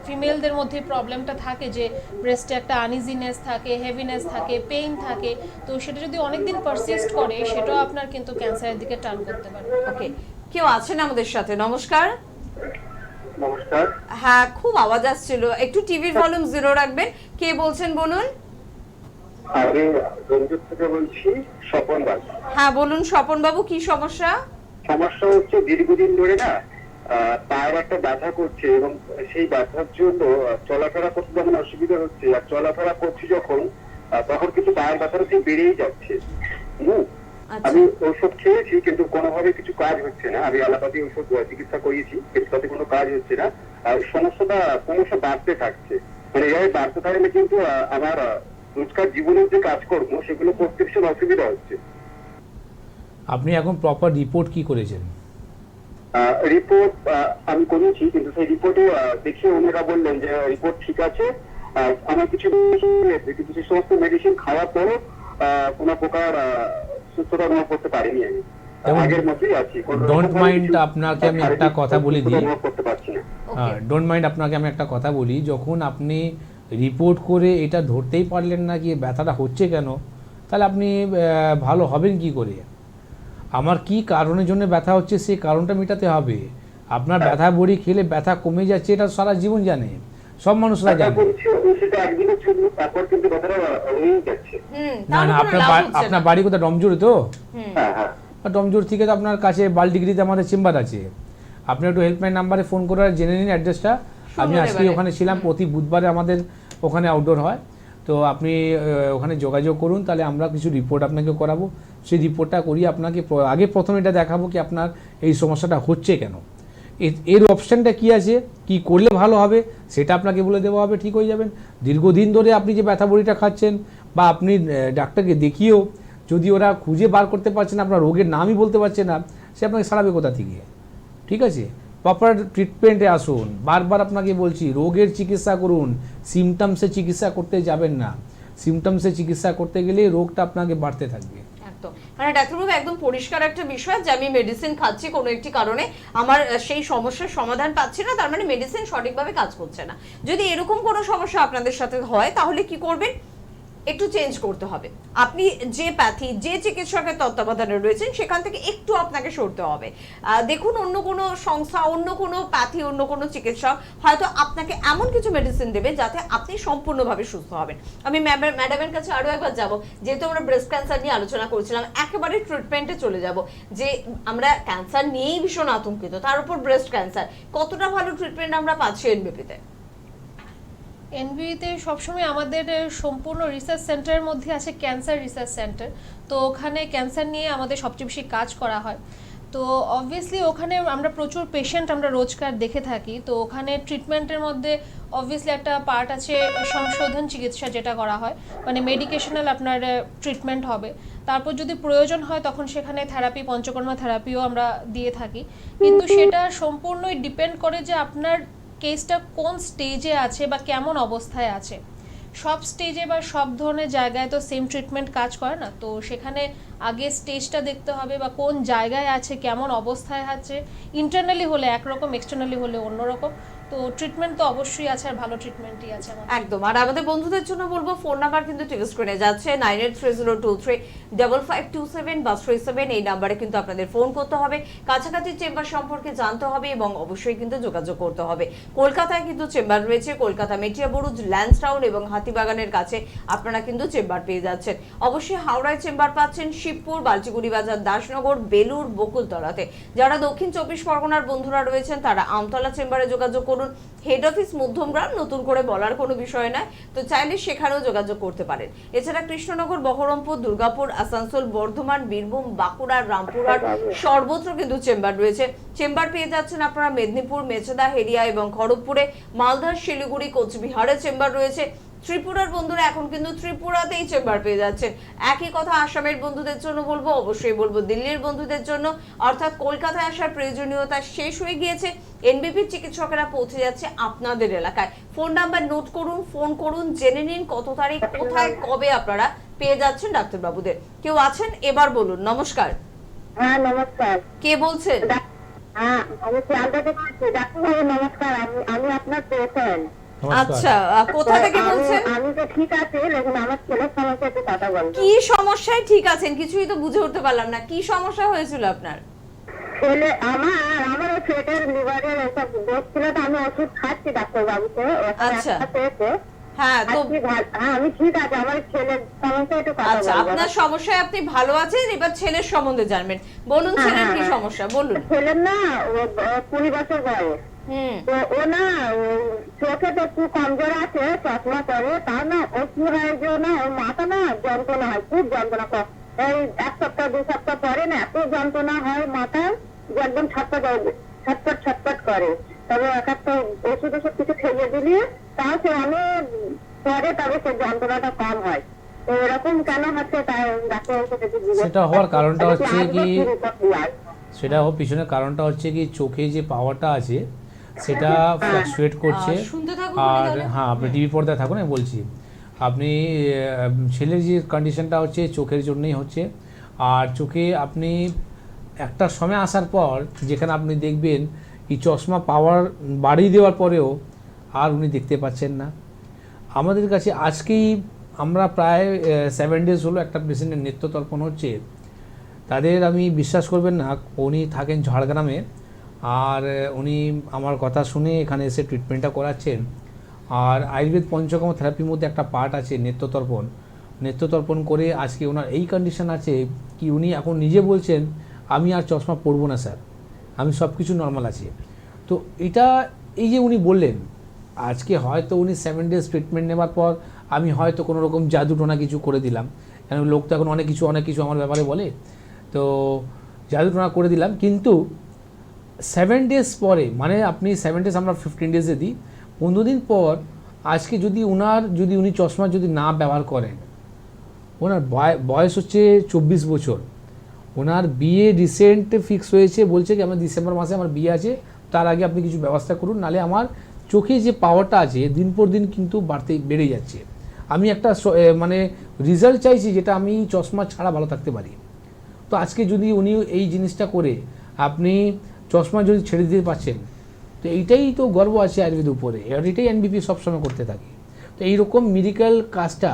ফিমেলদের মধ্যে প্রবলেমটা থাকে যে ব্রেস্টে একটা আনইজিনেস থাকে, হেভিনেস থাকে, পেইন থাকে। তো সেটা যদি অনেকদিন পারসিস্ট করে সেটাও আপনার কিন্তু ক্যান্সারের দিকে টার্ন করতে পারে। ওকে, কেউ আছেন আমাদের সাথে? নমস্কার। নমস্কার। হ্যাঁ, খুব আওয়াজ আসছিল, একটু টিভির ভলিউম জিরো রাখবেন। কে বলছেন বলুন? আমি রঞ্জিত থেকে বলছি, স্বপন দাস। হ্যাঁ বলুন স্বপন বাবু, কি সমস্যা? সমস্যা হচ্ছে দীর্ঘদিন ধরে না পায়ের একটা ব্যথা করছে, এবং সেই ব্যথার জন্য চলাফেরা করতে যখন অসুবিধা হচ্ছে, আর চলাফেরা করছি যখন তখন কিন্তু পায়ের ব্যথাটা ঠিক বেড়েই যাচ্ছে। আচ্ছা, আমি ওষুধ খেয়েছি কিন্তু কোনোভাবে কিছু কাজ হচ্ছে না। আমি অ্যালোপ্যাথি ওষুধ চিকিৎসা করিয়েছি কিন্তু তাতে কোনো কাজ হচ্ছে না। আর সমস্যাটা ক্রমশ বাড়তে থাকছে। মানে এইভাবে বাড়তে থাকলে কিন্তু আমার রোজকার জীবনের যে কাজকর্ম সেগুলো করতে ভীষণ অসুবিধা হচ্ছে। আপনি এখন প্রপার রিপোর্ট কি করেছেন? রিপোর্ট আমি করেছি, কিন্তু সেই রিপোর্টে দেখে ওনারা বললেন যে রিপোর্ট ঠিক আছে, আমার কিছু কিন্তু সেই সমস্ত মেডিসিন খাওয়ার পরও কোনো প্রকার সুস্থতা অনুভব করতে পারিনি। আমি আগের মতোই আছি। ডোন্ট মাইন্ড, আপনাকে আমি একটা কথা বলে দিই। অনুভব করতে পারছি না। ডোন্ট মাইন্ড, আপনাকে আমি একটা কথা বলি। যখন আপনি রিপোর্ট করে এটা ধরতেই পারলেন না কি ব্যথাটা হচ্ছে কেন, তাহলে আপনি ভালো হবেন কি করে? আমার কি কারণের জন্য ব্যথা হচ্ছে সেই কারণটা মেটাতে হবে। আপনার ব্যথা বড়ি খেলে ব্যথা কমে যাচ্ছে, এটা সারা জীবন জানে, সব মানুষরা জানে। না না, আপনার বাড়ি কোথায়? ডমজুড়ে তো? ডমজুড় থেকে তো আপনার কাছে বালডিগ্রিতে আমাদের চেম্বার আছে। আপনি একটু হেল্পলাইন নাম্বারে ফোন করে জেনে নিন অ্যাড্রেসটা। আমি আজকে ওখানে ছিলাম, প্রতি বুধবারে আমাদের ওখানে আউটডোর হয়, তো আপনি ওখানে যোগাযোগ করুন, তাহলে আমরা কিছু রিপোর্ট আপনাকে করাবো। সেই রিপোর্টটা করিয়ে আপনাকে আগে প্রথমে এটা দেখাবো কি আপনার এই সমস্যাটা হচ্ছে কেন, এর অপশানটা কি আছে, কি করলে ভালো হবে সেটা আপনাকে বলে দেওয়া হবে, ঠিক হয়ে যাবেন। দীর্ঘদিন ধরে আপনি যে ব্যথা বড়িটা খাচ্ছেন বা আপনি ডাক্তারকে দেখিয়েও যদি ওরা খুঁজে বার করতে পারছে না, আপনার রোগের নামই বলতে পারছে না, সে আপনাকে সারাবে কোথা থেকে? ঠিক আছে, প্রপার ট্রিটমেন্টে আসুন। বারবার আপনাকে বলছি, রোগের চিকিৎসা করুন, সিমটমসে চিকিৎসা করতে যাবেন না। সিমটমসে চিকিৎসা করতে গেলে রোগটা আপনাকে বাড়তে থাকবে। একদম, মানে ডাক্তারবাবু একদম পরিষ্কার একটা বিষয় যে আমি মেডিসিন খাচ্ছি, কোনো একটি কারণে আমার সেই সমস্যার সমাধান পাচ্ছি না, তার মানে মেডিসিন সঠিকভাবে কাজ করছে না। যদি এরকম কোনো সমস্যা আপনাদের সাথে হয় তাহলে কি করবেন? একটু চেঞ্জ করতে হবে। আপনি যে প্যাথি, যে চিকিৎসকের তত্ত্বাবধানে রয়েছেন সেখান থেকে একটু আপনাকে সরতে হবে। দেখুন, অন্য কোনো সংস্থা, অন্য কোনো প্যাথি, অন্য কোনো চিকিৎসক হয়তো আপনাকে এমন কিছু মেডিসিন দেবে যাতে আপনি সম্পূর্ণভাবে সুস্থ হবেন। আমি ম্যাডামের কাছে আরো একবার যাব, যেহেতু আমরা ব্রেস্ট ক্যান্সার নিয়ে আলোচনা করছিলাম, একেবারে ট্রিটমেন্টে চলে যাব যে আমরা ক্যান্সার নিয়েই ভীষণ আতঙ্কিত, তার উপর ব্রেস্ট ক্যান্সার, কতটা ভালো ট্রিটমেন্ট আমরা পাচ্ছি এনবিপিতে? এনবিতে সবসময় আমাদের সম্পূর্ণ রিসার্চ সেন্টারের মধ্যে আছে ক্যান্সার রিসার্চ সেন্টার। তো ওখানে ক্যান্সার নিয়ে আমাদের সবচেয়ে বেশি কাজ করা হয়। তো অবভিয়াসলি ওখানে আমরা প্রচুর পেশেন্ট আমরা রোজকার দেখে থাকি। তো ওখানে ট্রিটমেন্টের মধ্যে অবভিয়াসলি একটা পার্ট আছে সংশোধন চিকিৎসা যেটা করা হয়, মানে মেডিকেশনাল আপনার ট্রিটমেন্ট হবে। তারপর যদি প্রয়োজন হয় তখন সেখানে থেরাপি, পঞ্চকর্মা থেরাপিও আমরা দিয়ে থাকি। কিন্তু সেটা সম্পূর্ণই ডিপেন্ড করে যে আপনার কেসটা কোন স্টেজে আছে বা কেমন অবস্থায় আছে। সব স্টেজে বা সব ধরনের জায়গায় তো সেম ট্রিটমেন্ট কাজ করে না। তো সেখানে আগে স্টেজটা দেখতে হবে বা কোন জায়গায় আছে, কেমন অবস্থায় আছে। ইন্টারনালি হলে একরকম, এক্সটার্নালি হলে অন্যরকম। তো ট্রিটমেন্ট তো অবশ্যই আছে, আর ভালো ট্রিটমেন্টই আছে আমাদের। একদম। আর আমাদের বন্ধুদের জন্য বলবো, ফোন নাম্বার কিন্তু টিভি স্ক্রিনে যাচ্ছে 9830235527 বা 37, এই নাম্বারে কিন্তু আপনাদের ফোন করতে হবে, কাছাকাছি চেম্বার সম্পর্কে জানতে হবে এবং অবশ্যই কিন্তু যোগাযোগ করতে হবে। কলকাতায় কিন্তু চেম্বার রয়েছে, কলকাতা মেটিয়া বুরুজ, ল্যান্সটাউন এবং হাতিবাগানের কাছে আপনারা কিন্তু চেম্বার পেয়ে যাচ্ছেন। অবশ্যই হাওড়ায় চেম্বার পাচ্ছেন শিবপুর, বালচিগুড়ি বাজার, দাসনগর, বেলুর, বকুলতলাতে। যারা দক্ষিণ 24 পরগনার বন্ধুরা রয়েছেন তারা আমতলা চেম্বারে যোগাযোগ করুন। করুন। হেড অফিস মধ্যমগ্রাম, নতুন করে বলার কোনো বিষয় নয়, তো চাইলে সেখানেও যোগাযোগ করতে পারেন। এছাড়া কৃষ্ণনগর, বহরমপুর, দুর্গাপুর, আসানসোল, বর্ধমান, বীরভূম, বাঁকুড়া, রামপুরহাট সর্বত্র কিন্তু চেম্বার রয়েছে। চেম্বার পেয়ে যাচ্ছেন আপনারা মেদিনীপুর, মেচেদা, হেরিয়া এবং খড়গপুরে, মালদা, শিলিগুড়ি, কোচবিহারে চেম্বার রয়েছে। ত্রিপুরার বন্ধুরা এখন কিন্তু ত্রিপুরাতেই চেম্বার পেয়ে যাচ্ছেন। একই কথা আসামের বন্ধুদের জন্য বলবো, অবশ্যই বলবো দিল্লির বন্ধুদের জন্য, অর্থাৎ কলকাতায় আসার প্রয়োজনীয়তা শেষ হয়ে গিয়েছে। এনবিপির চিকিৎসকেরা পৌঁছে যাচ্ছে আপনাদের এলাকায়। ফোন নাম্বার নোট করুন, ফোন করুন, জেনে নিন কত তারিখ, কোথায়, কবে আপনারা পেয়ে যাচ্ছেন ডাক্তারবাবুদের। কেউ আছেন, এবার বলুন। নমস্কার। হ্যাঁ নমস্কার। কে বলছেন? হ্যাঁ আমি শিয়ালদা থেকে বলছি। ডাক্তারবাবু নমস্কার, আমি আপনার পেশেন্ট। আচ্ছা, কোথা থেকে বলছেন? আমি তো ঠিক আছে, লেকিন আমার ছেলের সমস্যা একটু কথা বলবো। কি সমস্যায় ঠিক আছেন? কিছুই তো বুঝে উঠতে পারলাম না, কি সমস্যা হয়েছিল আপনার? ছেলে আমার পেটের লিভারের এসব দোষ ছিল, তো আমি ওষুধ খাচ্ছি ডাক্তারবাবুকে। আচ্ছা। পেয়েছে। হ্যাঁ, তো আমি ঠিক আছে, আমার ছেলের সমস্যা একটু কথা আচ্ছা, বলবো। আপনার সমস্যায় আপনি ভালো আছেন, এবার ছেলের সম্বন্ধে জানবেন। বলুন ছেলের কি সমস্যা, বলুন। ছেলের না 20 বছর বয়স। তো ও না চোখে তো একটু কমজোর আছে, চশমা পরে। তার না ও কি হয় যে না ওর মাথা না যন্ত্রণা হয়, খুব যন্ত্রণা করে। এই 1 সপ্তাহ 2 সপ্তাহ পরে না এত যন্ত্রণা হয় মাথায় যে একদম ছটপট করে। তবে একটা ওষুধ কিছু খেয়ে দিলে তাও সে অনেক পরে, তবে সে যন্ত্রণাটা কম হয়। তো এরকম কেন হচ্ছে তাই ডাক্তারবাবুকে একটু জিজ্ঞেস সেটা হওয়ার কারণটা হচ্ছে কি, করতে। সেটা পিছনের কারণটা হচ্ছে কি চোখে যে পাওয়ারটা আছে সেটা ফ্লাকচুয়েট করছে। শুনতে থাকুন আর তাহলে। হ্যাঁ, আপনি টিভি পর্দায় থাকুন, আমি বলছি। আপনি ছেলের যে কন্ডিশনটা হচ্ছে চোখের জন্যই হচ্ছে। আর চোখে আপনি একটা সময় আসার পর যেখানে আপনি দেখবেন এই চশমা পাওয়ার বাড়িয়ে দেওয়ার পরেও আর উনি দেখতে পাচ্ছেন না। আমাদের কাছে আজকেই আমরা প্রায় 7 ডেজ হলো একটা পেশেন্টের নেত্রতর্পণ হচ্ছে। তাদের আমি বিশ্বাস করবেন না, উনি থাকেন ঝাড়গ্রামে, আর উনি আমার কথা শুনে এখানে এসে ট্রিটমেন্টটা করাচ্ছেন। আর আয়ুর্বেদ পঞ্চকর্ম থেরাপির মধ্যে একটা পার্ট আছে নেত্রতর্পণ করে আজকে ওনার এই কন্ডিশন আছে কি উনি এখন নিজে বলছেন আমি আর চশমা পরবো না স্যার, আমি সব কিছু নর্মাল আছে। তো এটা এই যে উনি বললেন, আজকে হয়তো উনি 7 ডেজ ট্রিটমেন্ট নেওয়ার পর আমি হয়তো কোনো রকম জাদুটোনা কিছু করে দিলাম, কেন লোক তো এখন অনেক কিছু আমার ব্যাপারে বলে, তো জাদুটোনা করে দিলাম। কিন্তু 7 ডেজ পরে, মানে আপনি 7 ডেজ আমরা 15 ডেজে দিই, 15 দিন পর আজকে যদি উনি চশমা যদি না ব্যবহার করেন, ওনার বয়স হচ্ছে 24 বছর, ওনার বিয়ে রিসেন্ট ফিক্স হয়েছে, বলছে কি আমার ডিসেম্বর মাসে আমার বিয়ে আছে, তার আগে আপনি কিছু ব্যবস্থা করুন, নালে আমার চোখে যে পাওয়ারটা আছে দিন পর দিন কিন্তু বেড়ে যাচ্ছে। আমি একটা মানে রেজাল্ট চাইছি যেটা আমি চশমা ছাড়া ভালো থাকতে পারি। তো আজকে যদি উনি এই জিনিসটা করে আপনি চশমা যদি ছেড়ে দিতে পারছেন, তো এইটাই তো গর্ব আছে আয়ুর্বেদের উপরে, আর এটাই এনবিপি সবসময় করতে থাকে। তো এইরকম মেডিকেল কাজটা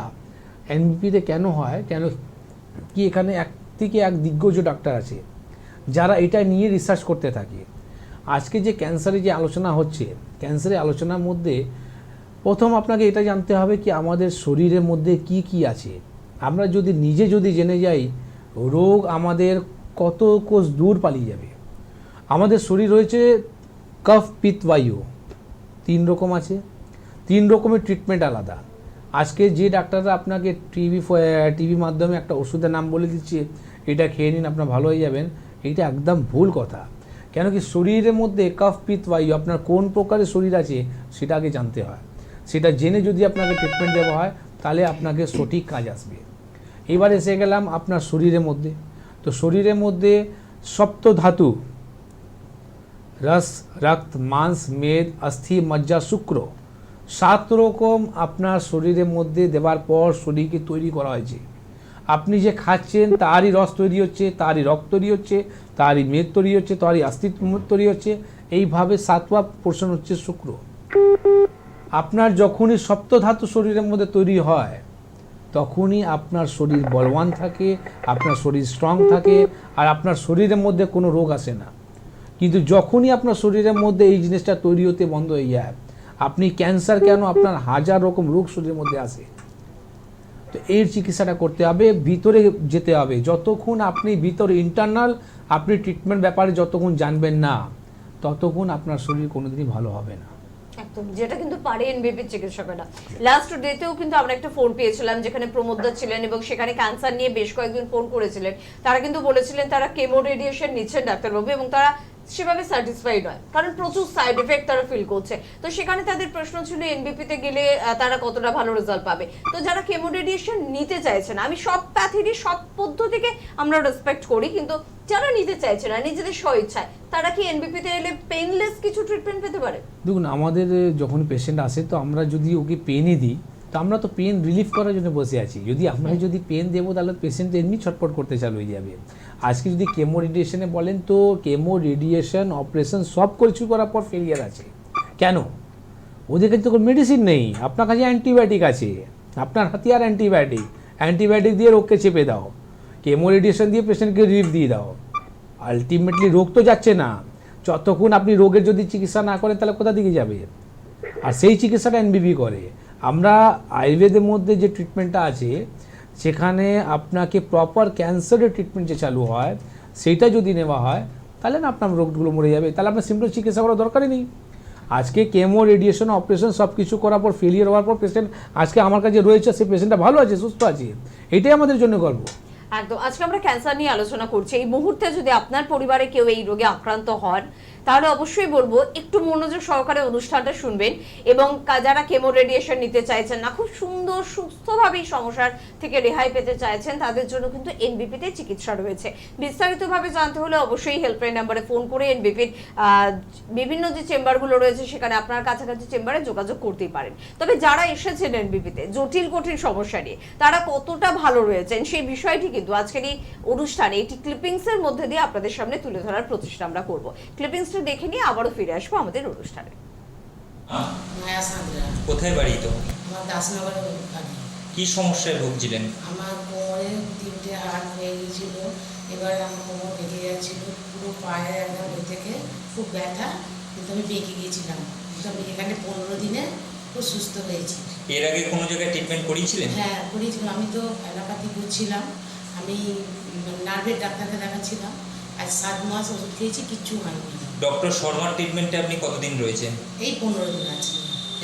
এনবিপিতে কেন হয়, কেন কি এখানে এক থেকে এক দিগ্গজ ডাক্তার আছে যারা এটা নিয়ে রিসার্চ করতে থাকে। আজকে যে ক্যান্সারের যে আলোচনা হচ্ছে, ক্যান্সারের আলোচনার মধ্যে প্রথম আপনাকে এটা জানতে হবে কি আমাদের শরীরের মধ্যে কি কি আছে। আমরা যদি নিজে জেনে যাই, রোগ আমাদের কত কোষ দূর পালিয়ে যাবে। আমাদের শরীর রয়েছে কফ, পিত্ত, বায়ু, 3 রকম আছে, 3 রকমের ট্রিটমেন্ট আলাদা। আজকে যে ডাক্তাররা আপনাকে টিভি মাধ্যমে একটা ওষুধের নাম বলে দিচ্ছে এটা খেয়ে নিন আপনার ভালো হয়ে যাবেন, এইটা একদম ভুল কথা। কেন কি শরীরের মধ্যে কফ, পিত্ত, বায়ু আপনার কোন প্রকারের শরীর আছে সেটা আগে জানতে হয়। সেটা জেনে যদি আপনাকে ট্রিটমেন্ট দেওয়া হয় তাহলে আপনাকে সঠিক কাজ আসবে। এবার এসে গেলাম আপনার শরীরের মধ্যে। তো শরীরের মধ্যে সপ্ত ধাতু রস, রক্ত, মাংস, মেদ, অস্থি, মজ্জা, শুক্র, 7 রকম আপনার শরীরের মধ্যে দেওয়ার পর শরীরকে তৈরি করা হয়েছে। আপনি যে খাচ্ছেন তারই রস তৈরি হচ্ছে, তারই রক্ত তৈরি হচ্ছে, তারই মেদ তৈরি হচ্ছে, তারই অস্তিত্ব তৈরি হচ্ছে। এইভাবে 7ওয়া পোর্শন হচ্ছে শুক্র। আপনার যখনই সপ্ত ধাতু শরীরের মধ্যে তৈরি হয় তখনই আপনার শরীর বলবান থাকে, আপনার শরীর স্ট্রং থাকে, আর আপনার শরীরের মধ্যে কোনো রোগ আসে না। কিন্তু যখনই আপনার শরীরের মধ্যে এই জিনিসটা তৈরি হতে বন্ধ হয়ে যায়, আপনি ক্যান্সার কেন, আপনার 1000 রকম রোগ শরীরের মধ্যে আসে। তো এর চিকিৎসাটা করতে হবে, ভিতরে যেতে হবে। যতক্ষণ আপনি ভিতরে ইন্টারনাল আপনি ট্রিটমেন্ট ব্যাপারে যতক্ষণ জানবেন না, ততক্ষণ আপনার শরীর কোনোদিনই ভালো হবে না। একদম, যেটা কিন্তু পারে এনবিপির চিকিৎসকেরা। লাস্ট ডেতেও কিন্তু আমরা একটা ফোন পেয়েছিলাম যেখানে প্রমোদদা ছিলেন এবং সেখানে ক্যান্সার নিয়ে বেশ কয়েকজন ফোন করেছিলেন। তারা কিন্তু বলেছিলেন তারা কেমো রেডিয়েশন নিচ্ছেন ডাক্তারবাবু, এবং তারা সেভাবে স্যাটিসফাইড নয়, কারণ প্রচুর সাইড এফেক্ট তারা ফিল করছে। তো সেখানে তাদের প্রশ্ন ছিল এনবিপিতে গেলে তারা কতটা ভালো রেজাল্ট পাবে। তো যারা কেমো রেডিয়েশন নিতে চাইছেন, আমি সব প্যাথেরই সব পদ্ধতিকে আমরা রেসপেক্ট করি, কিন্তু যারা নিতে চাইছে না নিজেদের স্বইচ্ছায়, তারা কি এনবিপিতে এলে পেইনলেস কিছু ট্রিটমেন্ট পেতে পারে? দেখুন, আমাদের যখন পেশেন্ট আসে তো আমরা যদি ওকে পেনই দিই, তো আমরা তো পেন রিলিফ করার জন্য বসে আছি। যদি আমরা যদি পেন দেবো তাহলে পেশেন্ট এমনি ছটফট করতে চালু হয়ে যাবে। আজকে যদি কেমো রেডিয়েশনে বলেন তো কেমো রেডিয়েশন অপারেশন সব কিছু করার পর ফেলিয়ার আছে। কেন? ওদের কাছে তো মেডিসিন নেই, আপনার কাছে অ্যান্টিবায়োটিক আছে, আপনার হাতিয়ার অ্যান্টিবায়োটিক দিয়ে রোগকে চেপে দাও, কেমো রেডিয়েশন দিয়ে পেশেন্টকে রিলিফ দিয়ে দাও। আলটিমেটলি রোগ তো যাচ্ছে না। যতক্ষণ আপনি রোগের যদি চিকিৎসা না করেন তাহলে কোথা দিকে যাবে? আর সেই চিকিৎসাটা এনবিপি করে। আমরা আয়ুর্বেদের মধ্যে যে ট্রিটমেন্টটা আছে সেখানে আপনাকে প্রপার ক্যান্সারের ট্রিটমেন্ট যে চালু হয় সেইটা যদি নেওয়া হয় তাহলে না আপনার রোগগুলো মরে যাবে, তাহলে আপনার সিম্পল চিকিৎসা করার দরকারই নেই। আজকে কেমো রেডিয়েশন অপারেশন সব কিছু করার পর ফেলিয়ার হওয়ার পর পেশেন্ট আজকে আমার কাছে রয়েছে, সেই পেশেন্টটা ভালো আছে, সুস্থ আছে, এটাই আমাদের জন্য গর্ব। একদম। আজকে আমরা ক্যান্সার নিয়ে আলোচনা করছি। এই মুহূর্তে যদি আপনার পরিবারে কেউ এই রোগে আক্রান্ত হন তাহলে অবশ্যই বলবো একটু মনোযোগ সহকারে অনুষ্ঠানটা শুনবেন, এবং যারা কেমো রেডিয়েশন নিতে চাইছেন না, খুব সুন্দর সুস্থভাবে এই সমস্যার থেকে রেহাই পেতে চাইছেন, তাদের জন্য কিন্তু এনবিপিতে চিকিৎসা রয়েছে। বিস্তারিতভাবে জানতে হলে অবশ্যই হেল্পলাইন নাম্বারে ফোন করে এনবিপির বিভিন্ন যে চেম্বারগুলো রয়েছে সেখানে আপনার কাছাকাছি চেম্বারে যোগাযোগ করতেই পারেন। তবে যারা এসেছেন এনবিপিতে জটিল কঠিন সমস্যা নিয়ে, তারা কতটা ভালো রয়েছেন সেই বিষয়টি কিন্তু আজকের এই অনুষ্ঠানে একটি ক্লিপিংসের মধ্যে দিয়ে আপনাদের সামনে তুলে ধরার প্রচেষ্টা আমরা করব। ক্লিপিংসটা দেখে নিয়ে আবারও ফিরে আসবো আমাদের অনুষ্ঠানে। মায়া সাঁতরা। কোথায় বাড়ি তো? আমার দাসনগরে বাড়ি। কি সমস্যায় ভুগছিলেন? আমার কোমরে 3টে হাড় হয়ে গিয়েছিল, এবার আমার কোমর বেঁকে যাচ্ছিল, পুরো পায়ে একদম ওই থেকে খুব ব্যথা, কিন্তু আমি বেঁকে গিয়েছিলাম। কিন্তু আমি এখানে 15 দিনে খুব সুস্থ হয়েছি। এর আগে কোনো জায়গায় ট্রিটমেন্ট করিয়েছিলেন? হ্যাঁ করেছিলাম, আমি তো অ্যালোপ্যাথি করছিলাম, আমি নার্ভের ডাক্তারকে দেখাচ্ছিলাম, আজ 7 মাস ওষুধ খেয়েছি, কিচ্ছু হয়নি। ডক্টর শর্মার ট্রিটমেন্টে আপনি কতদিন রয়েছেন? এই 15 দিন আছি।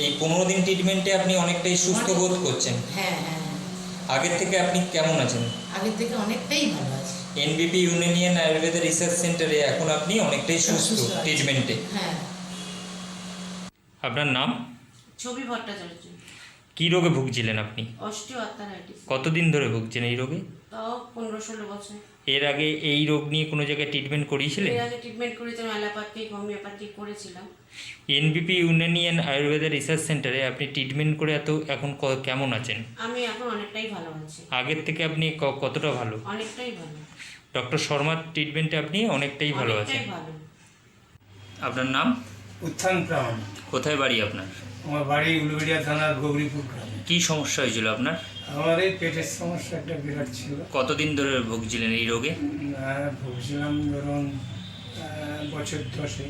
এই 15 দিন ট্রিটমেন্টে আপনি অনেকটাই সুস্থ বোধ করছেন? হ্যাঁ হ্যাঁ হ্যাঁ, আগের থেকে আপনি কেমন আছেন? আগের থেকে অনেকটাই ভালো আছে। এনবিপি ইউনানিয়ান আয়ুর্বেদা রিসার্চ সেন্টারে এখন আপনি অনেকটাই সুস্থ সুস্থ আছি। ট্রিটমেন্টে। হ্যাঁ। আপনার নাম? ছবি ভট্টাচার্য। কি রোগে ভুগছিলেন আপনি? অস্টিওআর্থারাইটিস। কতদিন ধরে ভুগছেন এই রোগে? তাও 15-16 বছর। এর আগে এই রোগ নিয়ে কোনো জায়গায় ট্রিটমেন্ট করিয়েছিলেন? এর আগে ট্রিটমেন্ট করেছিলাম, অ্যালোপ্যাথিক হোমিওপ্যাথিক করেছিলাম। এনবিপি ইউনানিয়ান আয়ুর্বেদা রিসার্চ সেন্টারে আপনি ট্রিটমেন্ট করে এখন কেমন আছেন? আমি এখন অনেকটাই ভালো আছি। আগের থেকে আপনি কতটা ভালো? অনেকটাই ভালো। ডক্টর শর্মার ট্রিটমেন্টে আপনি অনেকটাই ভালো আছেন। অনেকটাই ভালো। আপনার নাম? উত্থান প্রামাণিক। কোথায় বাড়ি আপনার? আমার বাড়ি উলুবেড়িয়া থানার গৌরীপুর গ্রামে। কি সমস্যা হয়েছিল আপনার? আমার এই পেটের সমস্যা একটা বিরাট ছিল। কতদিন ধরে ভুগছিলেন এই রোগে? ভুগছিলাম ধরুন বছর 10।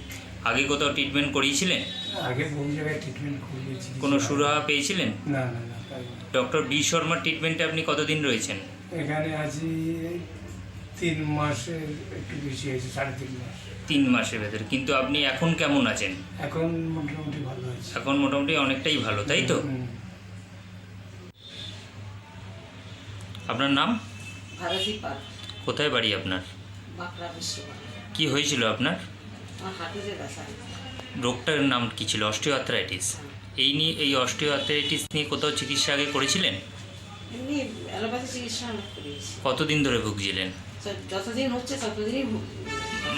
আগে কোথাও ট্রিটমেন্ট করিয়েছিলেন? আগে বহু জায়গায় ট্রিটমেন্ট করিয়েছি। কোনো সুরাহা পেয়েছিলেন? না না না, পাইনি। ডক্টর বি শর্মার ট্রিটমেন্টে আপনি কতদিন রয়েছেন? এখানে আছি 3 মাসের একটু বেশি হয়েছে, 3.5 মাস। 3 মাসের ভেতরে। কিন্তু আপনি এখন কেমন আছেন? এখন মোটামুটি ভালো আছে। এখন মোটামুটি অনেকটাই ভালো, তাই তো? হুম। আপনার নাম? ভারতী পাল। কোথায় বাড়ি আপনার? বাঁকড়া বিশ্বভারতী। কি হয়েছিল আপনার? আমার হাঁটুতে ব্যথা। রোগটার নাম কি ছিল? অস্টিওআর্থ্রাইটিস। এই অস্টিওআর্থ্রাইটিস নিয়ে কোথাও চিকিৎসা আগে করেছিলেন? এমনি অ্যালোপ্যাথি চিকিৎসা অনেক করেছি। কতদিন ধরে ভুগছিলেন? যতদিন হচ্ছে ততদিনই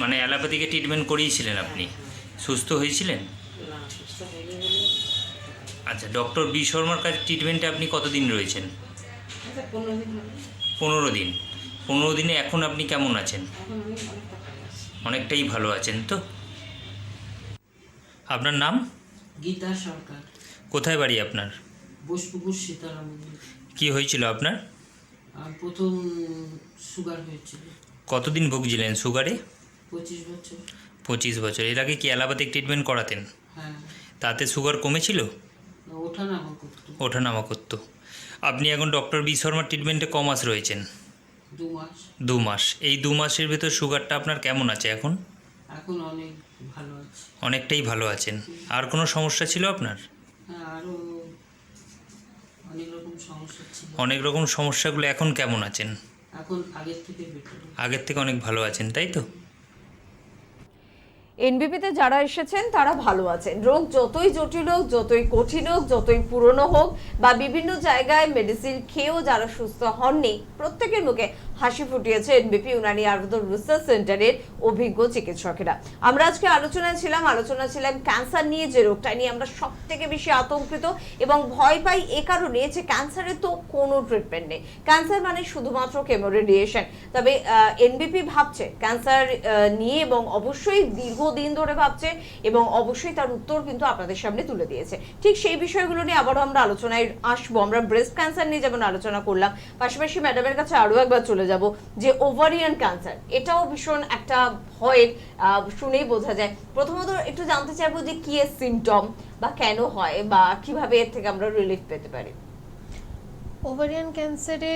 মানে অ্যালোপ্যাথিকে ট্রিটমেন্ট করিয়েছিলেন আপনি? সুস্থ হয়েছিলেন? না, সুস্থ হয়নি বলে। আচ্ছা, ডক্টর বি শর্মার কাছে ট্রিটমেন্টে আপনি কতদিন রয়েছেন? আচ্ছা, 15 দিন হবে। 15 দিন। 15 দিনে এখন আপনি কেমন আছেন? এখন আমি অনেকটা ভালো আছি। অনেকটাই ভালো আছেন তো? আপনার নাম? গীতা সরকার। কোথায় বাড়ি আপনার? বোসপুকুর সীতারাম। কি হয়েছিল আপনার? প্রথম সুগার হয়েছিল। কতদিন ভুগছিলেন সুগারে? 25 বছর। 25 বছর। এর আগে কি অ্যালোপ্যাথিক ট্রিটমেন্ট করাতেন? হ্যাঁ। তাতে সুগার কমেছিল? ওঠানামা করতো। ওঠানামা করতো। আপনি এখন ডক্টর বি শর্মার ট্রিটমেন্টে ক মাস রয়েছেন? 2 মাস। 2 মাস। এই 2 মাসের ভেতর সুগারটা আপনার কেমন আছে এখন? এখন অনেক ভালো আছে। অনেকটাই ভালো আছেন। আর কোনো সমস্যা ছিল আপনার? হ্যাঁ, আরও অনেক রকম সমস্যা ছিল। অনেক রকম সমস্যাগুলো এখন কেমন আছেন? এখন আগের থেকে বেটার। আগের থেকে অনেক ভালো আছেন, তাই তো? এনবিপিতে যারা এসেছেন তারা ভালো আছেন। রোগ যতই জটিল হোক, যতই কঠিন হোক, যতই পুরনো হোক বা বিভিন্ন জায়গায় মেডিসিন খেয়েও যারা সুস্থ হননি, প্রত্যেকের মুখে হাসি ফুটিয়েছে এনবিপি ইউনানি আয়ুর্বেদ রিসার্চ সেন্টারের অভিজ্ঞ চিকিৎসকেরা। আমরা আজকে আলোচনা ছিলাম ক্যান্সার নিয়ে, যে রোগটা নিয়ে আমরা সব থেকে বেশি আতঙ্কিত এবং ভয় পাই এ কারণে যে ক্যান্সারের তো কোনো ট্রিটমেন্ট নেই। ক্যান্সার মানে শুধুমাত্র কেমো রেডিয়েশন। তবে এনবিপি ভাবছে ক্যান্সার নিয়ে এবং অবশ্যই দীর্ঘদিন ধরে ভাবছে এবং অবশ্যই তার উত্তর কিন্তু আপনাদের সামনে তুলে দিয়েছে। ঠিক সেই বিষয়গুলো নিয়ে আবারও আমরা আলোচনায় আসবো। আমরা ব্রেস্ট ক্যান্সার নিয়ে যেমন আলোচনা করলাম, পাশাপাশি ম্যাডামের কাছে আরও একবার চলে যাব যে ওভারিয়ান ক্যান্সার, এটাও ভীষণ একটা ভয়ের, শুনেই বোঝা যায়। প্রথমত একটু জানতে চাইবো যে কি এর সিমটম বা কেন হয় বা কিভাবে এর থেকে আমরা রিলিফ পেতে পারি। ওভারিয়ান ক্যান্সারে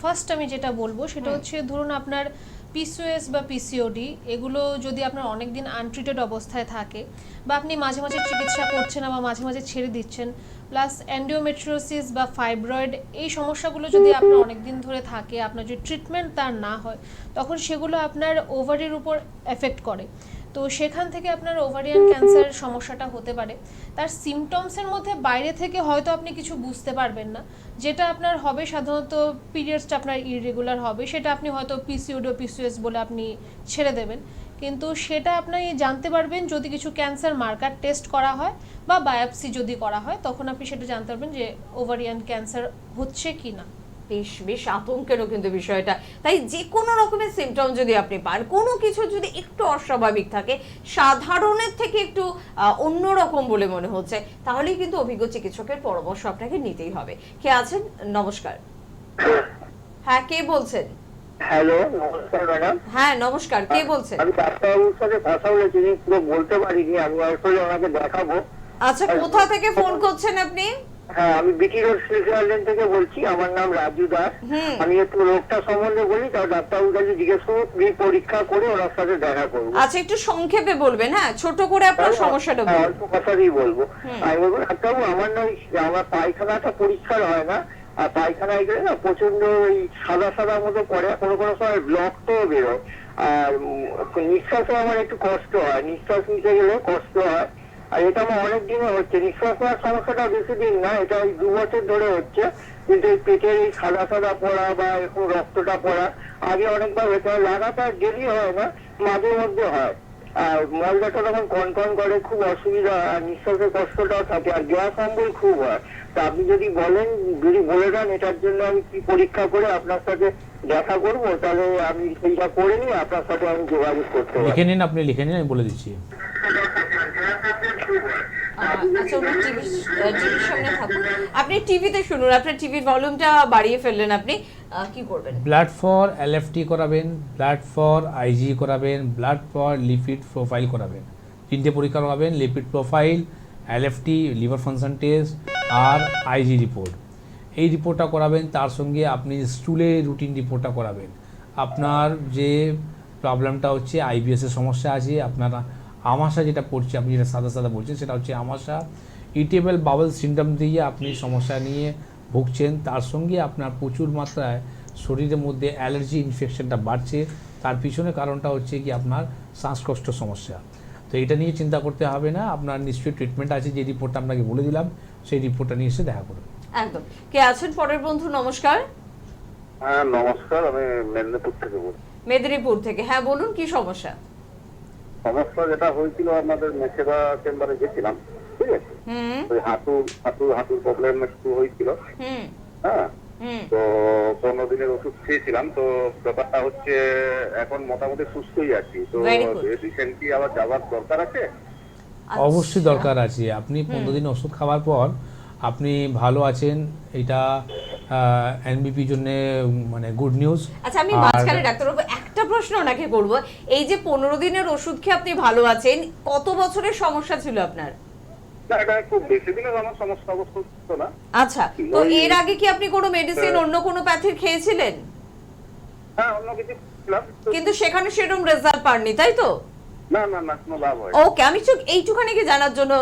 ফার্স্ট আমি যেটা বলবো সেটা হচ্ছে, ধরুন আপনার পিসিওএস বা পিসিওডি এগুলো যদি আপনার অনেক দিন আনট্রিটেড অবস্থায় থাকে বা আপনি মাঝে মাঝে চিকিৎসা করছেন না বা মাঝে মাঝে ছেড়ে দিচ্ছেন, প্লাস এন্ডোমেট্রিওসিস বা ফাইব্রয়েড, এই সমস্যাগুলো যদি আপনার অনেক দিন ধরে থাকে, আপনার যদি ট্রিটমেন্ট তার না হয়, তখন সেগুলো আপনার ওভারির উপর এফেক্ট করে। তো সেখান থেকে আপনার ওভারিয়ান ক্যান্সার সমস্যাটা হতে পারে। তার সিমটমসের মধ্যে বাইরে থেকে হয়তো আপনি কিছু বুঝতে পারবেন না, যেটা আপনার হবে সাধারণত পিরিয়ডসটা আপনার ইররেগুলার হবে, সেটা আপনি হয়তো পিসিওডি ও পিসিওএস বলে আপনি ছেড়ে দেবেন, কিন্তু সেটা আপনি জানতে পারবেন যদি কিছু ক্যান্সার মার্কার টেস্ট করা হয় বা বায়োপসি যদি করা হয়, তখন আপনি সেটা জানতে পারবেন যে ওভারিয়ান ক্যান্সার হচ্ছে কি না। বেশ আতঙ্কেরও কিন্তু বিষয়টা। তাই যে কোনো রকমের সিমটম যদি আপনি পান, কোনো কিছু যদি একটু অস্বাভাবিক থাকে, সাধারণের থেকে একটু অন্যরকম বলে মনে হচ্ছে, তাহলেই কিন্তু অভিজ্ঞ চিকিৎসকের পরামর্শ আপনাকে নিতেই হবে। কে আছেন? নমস্কার। হ্যাঁ, কে বলছেন? হ্যালো, নমস্কার ম্যাডাম। হ্যাঁ নমস্কার, কে বলছেন? আমি ডাক্তারবাবুর সাথে কথা বলেছি, পুরো বলতে পারিনি, আমি আসলে ওনাকে দেখাবো। আচ্ছা, কোথা থেকে ফোন করছেন আপনি? হ্যাঁ, আমি বিটি রোড সুইজারল্যান্ড থেকে বলছি। আমার নাম রাজু দাস। আমি একটু রোগটা সম্বন্ধে বলি, তাও ডাক্তারবাবুর কাছে জিজ্ঞেস করবো, পরীক্ষা করে ওনার সাথে দেখা করবো। আচ্ছা, একটু সংক্ষেপে বলবেন, হ্যাঁ, ছোট করে আপনার সমস্যাটা বলুন। অল্প কথাতেই বলবো। আমি বলবো, ডাক্তারবাবু আমার পায়খানাটা পরিষ্কার হয় না, আর পায়খানায় গেলে না প্রচন্ড ওই সাদা মতো পড়ে, কোনো সময় ব্লক তো বেরোয়, আর নিঃশ্বাসে আমার একটু কষ্ট হয়, নিঃশ্বাস নিতে গেলে কষ্ট হয়। আর এটা আমার অনেক দিনে হচ্ছে, নিঃশ্বাস নেওয়ার সমস্যাটা বেশি দিন না, এটা ওই 2 বছর ধরে হচ্ছে, কিন্তু এই পেটের এই সাদা পড়া বা এরকম রক্তটা পড়া আগে অনেকবার হয়েছে, লাগাতার ডেলি হয় না, মাঝে মধ্যে হয়। আর মলদাটা তখন কনকন করে, খুব অসুবিধা, আর নিঃশ্বাসের কষ্টটাও থাকে, আর গ্যাস অম্বল খুব হয়। তা আপনি যদি বলে দেন এটার জন্য আমি কি পরীক্ষা করে আপনার সাথে দেখা করবো, তাহলে আমি সেইটা করে নিয়ে আপনার সাথে আমি যোগাযোগ করতে পারি। লিখে নিন, আপনি লিখে নিন, আমি বলে দিচ্ছি। আচ্ছা, উনি টিভির সামনে থাকুন, আপনি টিভিতে শুনুন, আপনার টিভির ভলিউমটা বাড়িয়ে ফেললেন, আপনি কি করবেন? ব্লাড ফর এলএফটি করাবেন, ব্লাড ফর আইজি করাবেন, ব্লাড ফর লিপিড প্রোফাইল করাবেন। 3টে পরীক্ষা করাবেন, lipid profile, LFT, liver function test আর আইজি রিপোর্ট। এই রিপোর্টটা করাবেন, তার সঙ্গে আপনি স্টুলের রুটিন রিপোর্টটা করাবেন। আপনার যে প্রবলেমটা হচ্ছে আইবিএসের সমস্যা আছে, আপনারা আমাশা যেটা পড়ছে, আপনি যেটা সাদা বলছেন, সেটা হচ্ছে আমাশা, ইরিটেবল বাউল সিনড্রোম দিয়ে আপনি সমস্যা নিয়ে ভুগছেন। তার সঙ্গে আপনার প্রচুর মাত্রায় শরীরের মধ্যে অ্যালার্জি ইনফেকশনটা বাড়ছে, তার পিছনে কারণটা হচ্ছে কি আপনার শ্বাসকষ্ট সমস্যা। তো এটা নিয়ে চিন্তা করতে হবে না, আপনার নিশ্চয়ই ট্রিটমেন্ট আছে, যে রিপোর্টটা আপনাকে বলে দিলাম সেই রিপোর্টটা নিয়ে এসে দেখা করুন। একদম। কে আছেন পরের বন্ধু? নমস্কার। হ্যাঁ নমস্কার, আমি মেদিনীপুর থেকে বলছি। মেদিনীপুর থেকে, হ্যাঁ বলুন, কি সমস্যা? সমস্যা যেটা হয়েছিল, আমাদের মেছেদা চেম্বারে গেছিলাম, ঠিক আছে, ওই হাঁটুর প্রবলেম একটু হয়েছিল। হ্যাঁ, তো 15 দিনের ওষুধ খেয়েছিলাম। তো ব্যাপারটা হচ্ছে এখন মোটামুটি সুস্থই আছি। তো রিসেন্টলি আবার যাওয়ার দরকার আছে? অবশ্যই দরকার আছে। আপনি 15 দিন ওষুধ খাওয়ার পর আপনি ভালো আছেন, এটা এনবিপির জন্য মানে গুড নিউজ। আচ্ছা, আমি মাঝখানে ডাক্তারবাবু একটা প্রশ্ন ওনাকে করব, এই যে 15 দিনের ওষুধ খেয়ে আপনি ভালো আছেন, কত বছরের সমস্যা ছিল আপনার? না, এটা খুব বেশি দিনের আমার সমস্যা অবস্থা ছিল না। আচ্ছা, তো এর আগে কি আপনি কোনো মেডিসিন অন্য কোনো প্যাথির খেয়েছিলেন? হ্যাঁ, অন্য কিছু খেলাম, কিন্তু সেখানে সেরকম রেজাল্ট পাননি, তাই তো? না না না কোনো লাভ হয় ওকে, আমি এইটুখানি কি জানার জন্য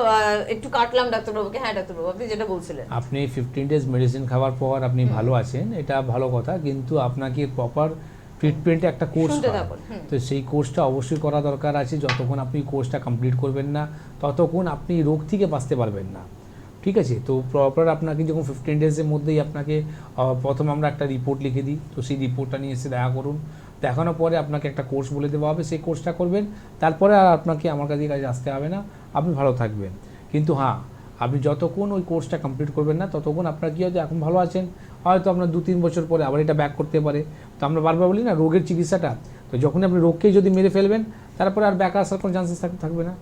একটু কাটলাম ডাক্তারবাবুকে। হ্যাঁ ডাক্তারবাবু, আপনি যেটা বলছিলেন। আপনি 15 ডেজ মেডিসিন খাওয়ার পর আপনি ভালো আছেন, এটা ভালো কথা, কিন্তু আপনাকে প্রপার ট্রিটমেন্টে একটা কোর্স শুনতে থাকুন। তো সেই কোর্সটা অবশ্যই করা দরকার আছে। যতক্ষণ আপনি কোর্সটা কমপ্লিট করবেন না ততক্ষণ আপনি রোগ থেকে বাঁচতে পারবেন না, ঠিক আছে? তো প্রপার আপনাকে যখন 15 ডেজের মধ্যেই আপনাকে প্রথম আমরা একটা রিপোর্ট লিখে দিই, তো সেই রিপোর্টটা নিয়ে এসে দেখা করুন। দেখানোর পরে আপনাকে একটা কোর্স বলে দেওয়া হবে, সেই কোর্সটা করবেন, তারপরে আর আপনাকে আমার কাছে আসতে হবে না, আপনি ভালো থাকবেন। কিন্তু হ্যাঁ, আপনি যতক্ষণ ওই কোর্সটা কমপ্লিট করবেন না ততক্ষণ আপনার কী হয়তো এখন ভালো আছেন, হয়তো আপনার 2-3 বছর পরে আবার এটা ব্যাক করতে পারে। তো আমরা বারবার বলি না রোগের চিকিৎসাটা, তো যখনই আপনি রোগকেই যদি মেরে ফেলবেন তারপরে আর ব্যাক আসার কোনো চান্সেস থাকবে না।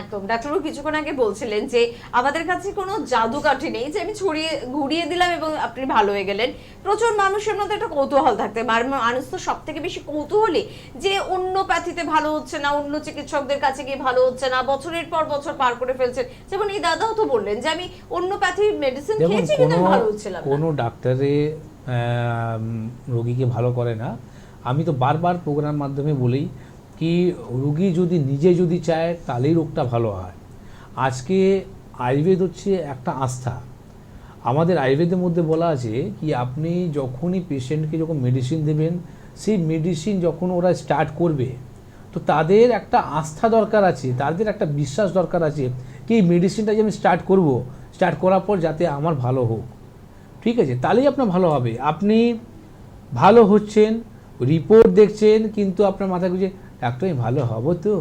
একদম। ডাক্তারবাবু কিছুক্ষণ আগে বলছিলেন যে আমাদের কাছে কোনো জাদুকাঠি নেই যে আমি ছড়িয়ে ঘুরিয়ে দিলাম এবং আপনি ভালো হয়ে গেলেন। প্রচুর মানুষের মধ্যে একটা কৌতূহল থাকতে, মানুষ তো সব থেকে বেশি কৌতূহলী যে অন্য প্যাথিতে ভালো হচ্ছে না, অন্য চিকিৎসকদের কাছে গিয়ে ভালো হচ্ছে না, বছরের পর বছর পার করে ফেলছেন। যেমন এই দাদাও তো বললেন যে আমি অন্য প্যাথির মেডিসিন খেয়েছি কিন্তু ভালো হচ্ছিলাম না। কোনো ডাক্তারে রোগীকে ভালো করে না। আমি তো বারবার প্রোগ্রাম মাধ্যমে বলি কি রোগী যদি নিজে যদি চায় তাহলেই রোগটা ভালো হয়। আজকে আয়ুর্বেদ হচ্ছে একটা আস্থা। আমাদের আয়ুর্বেদের মধ্যে বলা আছে কি আপনি যখনই পেশেন্টকে যখন মেডিসিন দেবেন, সেই মেডিসিন যখন ওরা স্টার্ট করবে তো তাদের একটা আস্থা দরকার আছে, তাদের একটা বিশ্বাস দরকার আছে কি এই মেডিসিনটা যে আমি স্টার্ট করার পর যাতে আমার ভালো হোক, ঠিক আছে? তাহলেই আপনার ভালো হবে। আপনি ভালো হচ্ছেন, রিপোর্ট দেখছেন, কিন্তু আপনার মাথায় খুঁজে ডাক্তার আমি ভালো হব তো,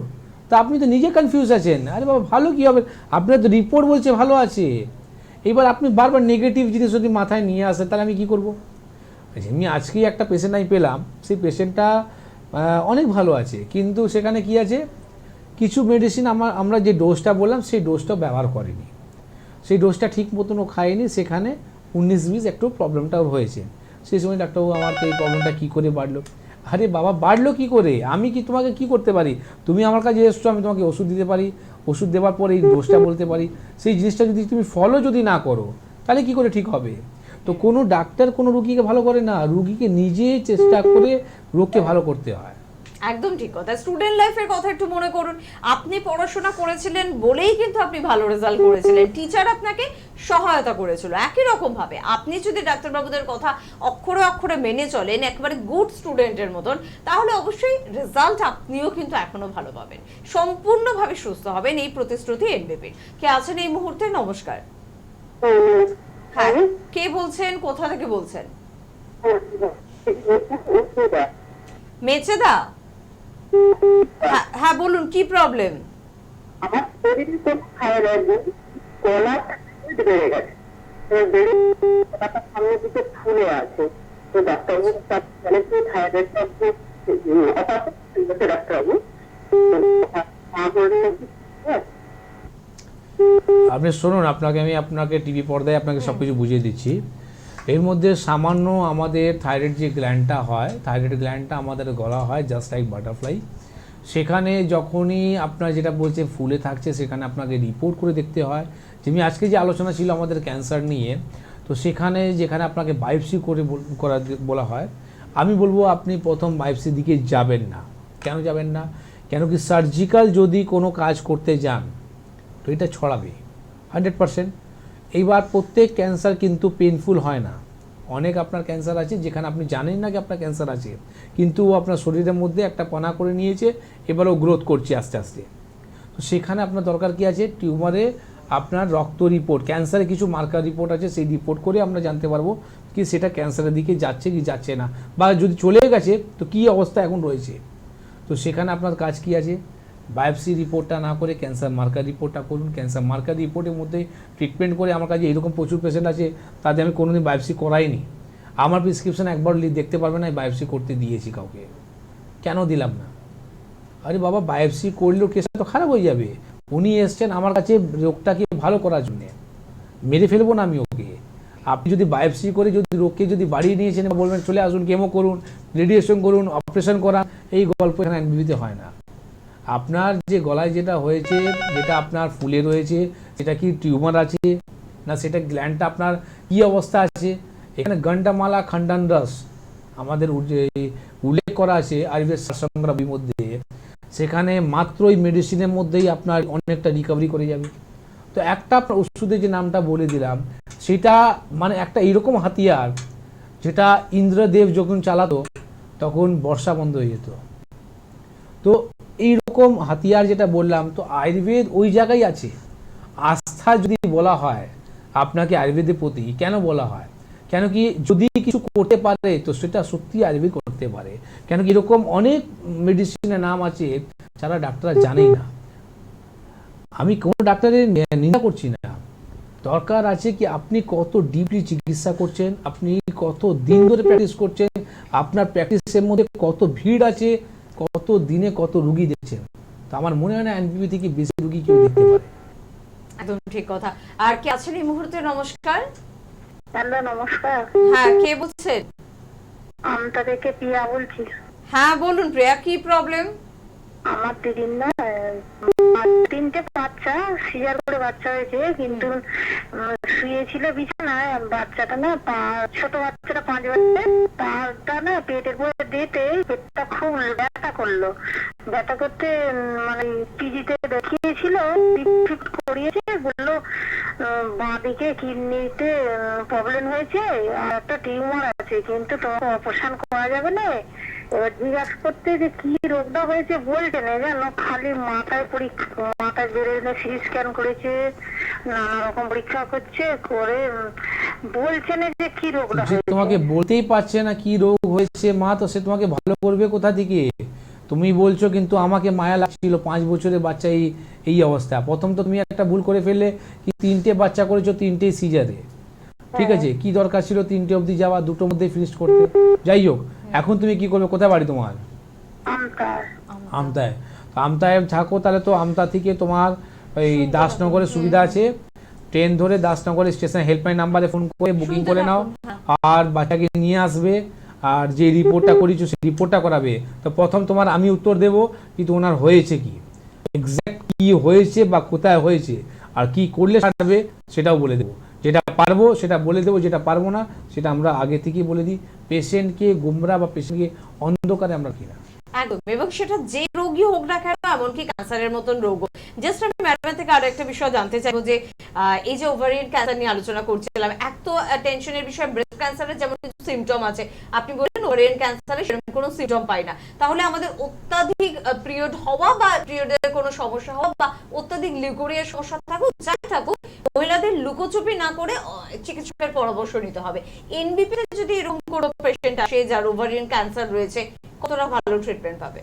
তা আপনি তো নিজে কনফিউজ আছেন। আরে বাবা ভালো কী হবে, আপনার তো রিপোর্ট বলছে ভালো আছে, এবার আপনি বারবার নেগেটিভ জিনিস যদি মাথায় নিয়ে আসেন তাহলে আমি কী করবো? আমি আজকেই একটা পেশেন্ট আমি পেলাম, সেই পেশেন্টটা অনেক ভালো আছে, কিন্তু সেখানে কি আছে কিছু মেডিসিন আমরা যে ডোজটা বললাম সেই ডোজটা ব্যবহার করেনি, সেই ডোজটা ঠিক মতন ও খায়নি, সেখানে 19-20 একটু প্রবলেমটা ওর হয়েছে। সেই সময় ডাক্তারবাবু আমার তো এই প্রবলেমটা কী করে বাড়লো। আরে বাবা বাড়লো কী করে, আমি কি তোমাকে কি করতে পারি? তুমি আমার কাছে এসছো, আমি তোমাকে ওষুধ দিতে পারি, ওষুধ দেওয়ার পরে এই ডোজটা বলতে পারি, সেই জিনিসটা যদি তুমি ফলো যদি না করো তাহলে কি করে ঠিক হবে? তো কোনো ডাক্তার কোনো রুগীকে ভালো করে না, রুগীকে নিজে চেষ্টা করে রোগকে ভালো করতে হয়। একদম ঠিক কথা। স্টুডেন্ট লাইফের কথা একটু মনে করুন, আপনি পড়াশোনা করেছিলেন বলেই কিন্তু আপনি ভালো রেজাল্ট করেছিলেন, টিচার আপনাকে সহায়তা করেছিল। একই রকম ভাবে আপনি যদি ডাক্তারবাবুদের কথা অক্ষরে অক্ষরে মেনে চলেন একেবারে গুড স্টুডেন্টের মতন, তাহলে অবশ্যই রেজাল্ট আপনিও কিন্তু এখনো ভালো পাবেন, সম্পূর্ণভাবে সুস্থ হবেন, এই প্রতিশ্রুতি এনবিপির। কে আছেন এই মুহূর্তে? নমস্কার। হ্যাঁ, কে বলছেন, কোথা থেকে বলছেন? মেচেদা? হ্যাঁ বলুন, কি প্রবলেম? আমার শরীরে তো থাইরয়েড গলা বেড়ে গেছে, সামনের দিকে ফুলে আছে। তো ডাক্তারবাবু বলে যে থাইরয়েডটা ডাক্তারবাবু আপনি শুনুন, আপনাকে টিভি পর্দায় আপনাকে সব কিছু বুঝিয়ে দিচ্ছি। এর মধ্যে সামান্য আমাদের থাইরয়েড যে গ্ল্যান্ডটা হয়, থাইরয়েড গ্ল্যান্ডটা আমাদের গলা হয় জাস্ট লাইক বাটারফ্লাই। সেখানে যখনই আপনার যেটা বলছে ফুলে থাকছে, সেখানে আপনাকে রিপোর্ট করে দেখতে হয়। যেমনি আজকে যে আলোচনা ছিল আমাদের ক্যান্সার নিয়ে, তো যেখানে আপনাকে বায়োপসি করে বলা হয়, আমি বলবো আপনি প্রথম বায়োপসির দিকে যাবেন না। কেন যাবেন না? কেন কি সার্জিক্যাল যদি কোনো কাজ করতে যান তো এটা ছড়াবে 100%। এইবার প্রত্যেক ক্যান্সার কিন্তু পেনফুল হয় না। অনেক আপনার ক্যান্সার আছে যেখানে আপনি জানেন না কি আপনার ক্যান্সার আছে, কিন্তু আপনার শরীরের মধ্যে একটা কণা করে নিয়েছে, এবারও গ্রোথ করছে আস্তে আস্তে। তো সেখানে আপনার দরকার কি আছে, টিউমারে আপনার রক্ত রিপোর্ট, ক্যান্সারে কিছু মার্কার রিপোর্ট আছে, সেই রিপোর্ট করে আমরা জানতে পারবো কি সেটা ক্যান্সারের দিকে যাচ্ছে কি যাচ্ছে না, বা যদি চলে গেছে তো কী অবস্থা এখন রয়েছে। তো সেখানে আপনার কাজ কি আছে, বায়োপসি রিপোর্টটা না করে ক্যান্সার মার্কার রিপোর্টটা করুন। ক্যান্সার মার্কার রিপোর্টের মধ্যে ট্রিটমেন্ট করে, আমার কাছে এরকম প্রচুর পেশেন্ট আছে তাদের আমি কোনোদিন বায়োপসি করাইনি, আমার প্রেসক্রিপশন একবার দেখতে পারবে না বায়োপসি করতে দিয়েছি কাউকে, কেন দিলাম না? আরে বাবা বায়োপসি করলেও কেসটা তো খারাপ হয়ে যাবে। উনি এসছেন আমার কাছে রোগটাকে ভালো করার জন্যে, মেরে ফেলবো না আমি ওকে। আপনি যদি বায়োপসি করে যদি রোগকে যদি বাড়িয়ে নিয়েছেন, বলবেন চলে আসুন কেমো করুন, রেডিয়েশন করুন, অপারেশন করান, এই গল্প এখানে এনবিপিতে হয় না। আপনার যে গলায় যেটা হয়েছে, যেটা আপনার ফুলে রয়েছে, সেটা কি টিউমার আছে না, সেটা গ্ল্যান্ডটা আপনার কি অবস্থা আছে, এখানে গন্ডামালা খণ্ডন রস আমাদের উল্লেখ করা আছে আয়ুর্বেদ শাস্ত্রাঙ্গের মধ্যে। সেখানে মাত্র ওই মেডিসিনের মধ্যেই আপনার অনেকটা রিকভারি করে যাবে। তো একটা ওষুধের যে নামটা বলে দিলাম, সেটা মানে একটা এরকম হাতিয়ার যেটা ইন্দ্রদেব যখন চালাতো তখন বর্ষা বন্ধ হয়ে যেত। তো এইরকম হাতিয়ার যেটা বললাম, তো আয়ুর্বেদ ওই জায়গায় আছে। আস্থা যদি বলা হয় আপনাকে আয়ুর্বেদের প্রতি, কেন বলা হয়, কেন কি যদি কিছু করতে পারে তো সেটা সত্যি আয়ুর্বেদ করতে পারে। কেন কি এরকম অনেক মেডিসিনের নাম আছে যারা ডাক্তাররা জানেই না। আমি কোনো ডাক্তারের নিন্দা করছি না, দরকার আছে কি আপনি কত ডিপলি চিকিৎসা করছেন, আপনি কত দিন ধরে প্র্যাকটিস করছেন, আপনার প্র্যাকটিসের মধ্যে কত ভিড় আছে, কত দিনে কত রুগী দেখছেন। তো আমার মনে হয় না এনপিপি থেকে বেশি রুগী কেউ দেখতে পারে। একদম ঠিক কথা। আর কে আছেন এই মুহূর্তে? নমস্কার। হ্যালো, নমস্কার। হ্যাঁ, কে বলছেন? আমতা থেকে প্রিয়া বলছি। হ্যাঁ বলুন প্রিয়া, কি প্রবলেম? আমার দিদির না 3টে বাচ্চা, সিজার করে বাচ্চা হয়েছে, কিন্তু শুয়েছিল বিছানায়। বাচ্চাটা না ছোট বাচ্চাটা 5 বছরের, তারটা না পেটের পরে দিতে পেটটা খুব ব্যথা করলো। ব্যথা করতে মানে পিজিতে দেখিয়েছিল, করিয়েছে, বললো বাঁ দিকে কিডনিতে প্রবলেম হয়েছে আর একটা টিউমার আছে, কিন্তু তোমাকে অপারেশন করা যাবে না। এবার জিজ্ঞাসা করতে যে কি রোগটা হয়েছে বলছে না, জানো, খালি মাথায় মাথায় বেড়ে সিটি স্ক্যান করেছে, নানা রকম পরীক্ষা করছে, করে বলছে না যে কি রোগটা হয়েছে। তোমাকে বলতেই পারছে না কি রোগ হয়েছে মা, তো সে তোমাকে ভালো করবে কোথা থেকে? তুমি বলছো কিন্তু আমাকে মায়া লাগছিল 5 বছরের বাচ্চা এই অবস্থা। প্রথম তো তুমি একটা ভুল করে ফেললে কি 3টে বাচ্চা করেছো, 3টেই সিজারে। ঠিক আছে, কি দরকার ছিল 3টে অবধি যাওয়া, 2টোর মধ্যে ফিনিশ করতে? যাই হোক, এখন তুমি কি করবে? কোথায় বাড়ি তোমার? আমতায়। তো আমতায় থাকো, তাহলে তো আমতা থেকে তোমার ওই দাসনগরের সুবিধা আছে, ট্রেন ধরে দাসনগরের স্টেশন হেল্পলাইন নাম্বারে ফোন করে বুকিং করে নাও, আর বাচ্চাকে নিয়ে আসবে, আর যে রিপোর্টটা করেছো সেই রিপোর্টটা করাবে। তো প্রথম তোমার আমি উত্তর দেবো কিন্তু ওনার হয়েছে কি, এক্স্যাক্ট কি হয়েছে বা কোথায় হয়েছে আর কি করলে সারবে সেটাও বলে দেবো। যেটা পারবো সেটা বলে দেবো, যেটা পারবো না সেটা আমরা আগে থেকেই বলে দিই। পেশেন্টকে গুমরা বা পেশেন্টকে অন্ধকারে আমরা কিনা একদম, এবং সেটা যে রোগী হোক না কেন, এমনকি ক্যান্সারের মতন রোগ। জাস্ট আমি ম্যাডামের থেকে আরো একটা বিষয় জানতে চাইবো যে এই যে ওভারিয়ান ক্যান্সার নিয়ে আলোচনা করছিলাম, এক তো টেনশনের বিষয়, ব্রেস্ট ক্যান্সারের যেমন কিছু সিমটম আছে, আপনি বললেন ওভারিয়ান ক্যান্সারের সেরকম কোনো সিমটম পাই না। তাহলে আমাদের অত্যাধিক পিরিয়ড হওয়া বা পিরিয়ডের কোনো সমস্যা হওয়া বা অত্যাধিক লিউকোরিয়ার সমস্যা থাকুক, যাই থাকুক, মহিলাদের লুকোচুপি না করে চিকিৎসকের পরামর্শ নিতে হবে। এনবিপি তে যদি এরকম কোনো পেশেন্ট আসে যার ওভারিয়ান ক্যান্সার রয়েছে, কতটা ভালো ট্রিটমেন্ট পাবে?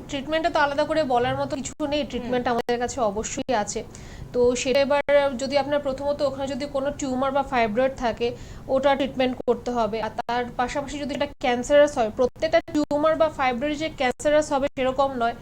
ট্রিটমেন্টটা তো আলাদা করে বলার মতো কিছু নেই, ট্রিটমেন্ট আমাদের কাছে অবশ্যই আছে। তো সেটা এবার যদি আপনার প্রথমত ওখানে যদি কোনো টিউমার বা ফাইব্রয়েড থাকে, ওটা ট্রিটমেন্ট করতে হবে। আর তার পাশাপাশি যদি এটা ক্যান্সারাস হয়, প্রত্যেকটা টিউমার বা ফাইব্রয়েড যে ক্যান্সারাস হবে সেরকম নয়।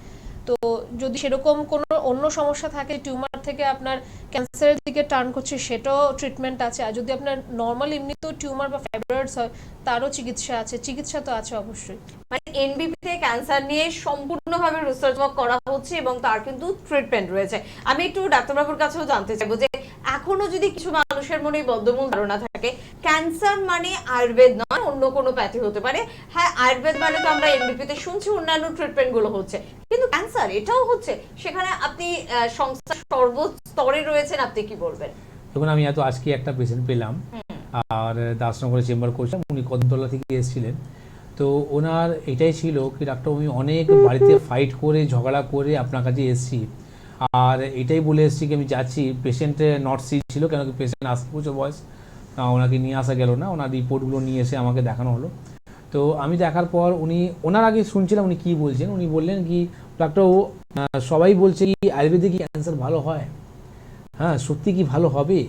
তো যদি সেরকম কোনো অন্য সমস্যা থাকে, টিউমার থেকে আপনার ক্যান্সারের দিকে টার্ন করছে, সেটাও ট্রিটমেন্ট আছে। আর যদি আপনার নর্মাল এমনিতেও টিউমার বা ফাইব্রয়েডস হয়, তারও চিকিৎসা আছে। চিকিৎসা তো আছে অবশ্যই। মানে এনবিপি তে ক্যান্সার নিয়ে সম্পূর্ণভাবে রিসার্চ ওয়ার্ক করা হচ্ছে এবং তার কিন্তু ট্রিটমেন্ট রয়েছে। আমি একটু ডাক্তারবাবুর কাছেও জানতে চাইবো যে এখনো যদি কিছু মানুষের মনে বদ্ধমূল ধারণা থাকে ক্যান্সার মানে আয়ুর্বেদ নয়, অন্য কোনো প্যাথি হতে পারে। হ্যাঁ, আয়ুর্বেদ মানে তো আমরা এনবিপি তে শুনছি অন্যান্য ট্রিটমেন্ট গুলো হচ্ছে, কিন্তু ক্যান্সার এটাও হচ্ছে। সেখানে আপনি সংস্থার সর্বস্তরে রয়েছেন, আপনি কি বলবেন? দেখুন, আমি এত আজকে একটা পেশেন্ট পেলাম, আর দাসনগরে চেম্বার করছিলাম, উনি কদমতলা থেকে এসেছিলেন। তো ওনার এটাই ছিল কি, ডাক্তার আমি অনেক বাড়িতে ফাইট করে ঝগড়া করে আপনার কাছে এসেছি, আর এটাই বলে এসেছি কি আমি যাচ্ছি। পেশেন্টে নট সিট ছিল, কেন কি পেশেন্ট 80 বছর বয়স, ওনাকে নিয়ে আসা গেল না। ওনার রিপোর্টগুলো নিয়ে এসে আমাকে দেখানো হলো। তো আমি দেখার পর ওনার আগে শুনছিলাম উনি কী বলছেন। উনি বললেন কি, ডাক্তার সবাই বলছে কি আয়ুর্বেদে কি ক্যান্সার ভালো হয়, হ্যাঁ সত্যি কি ভালো হবে,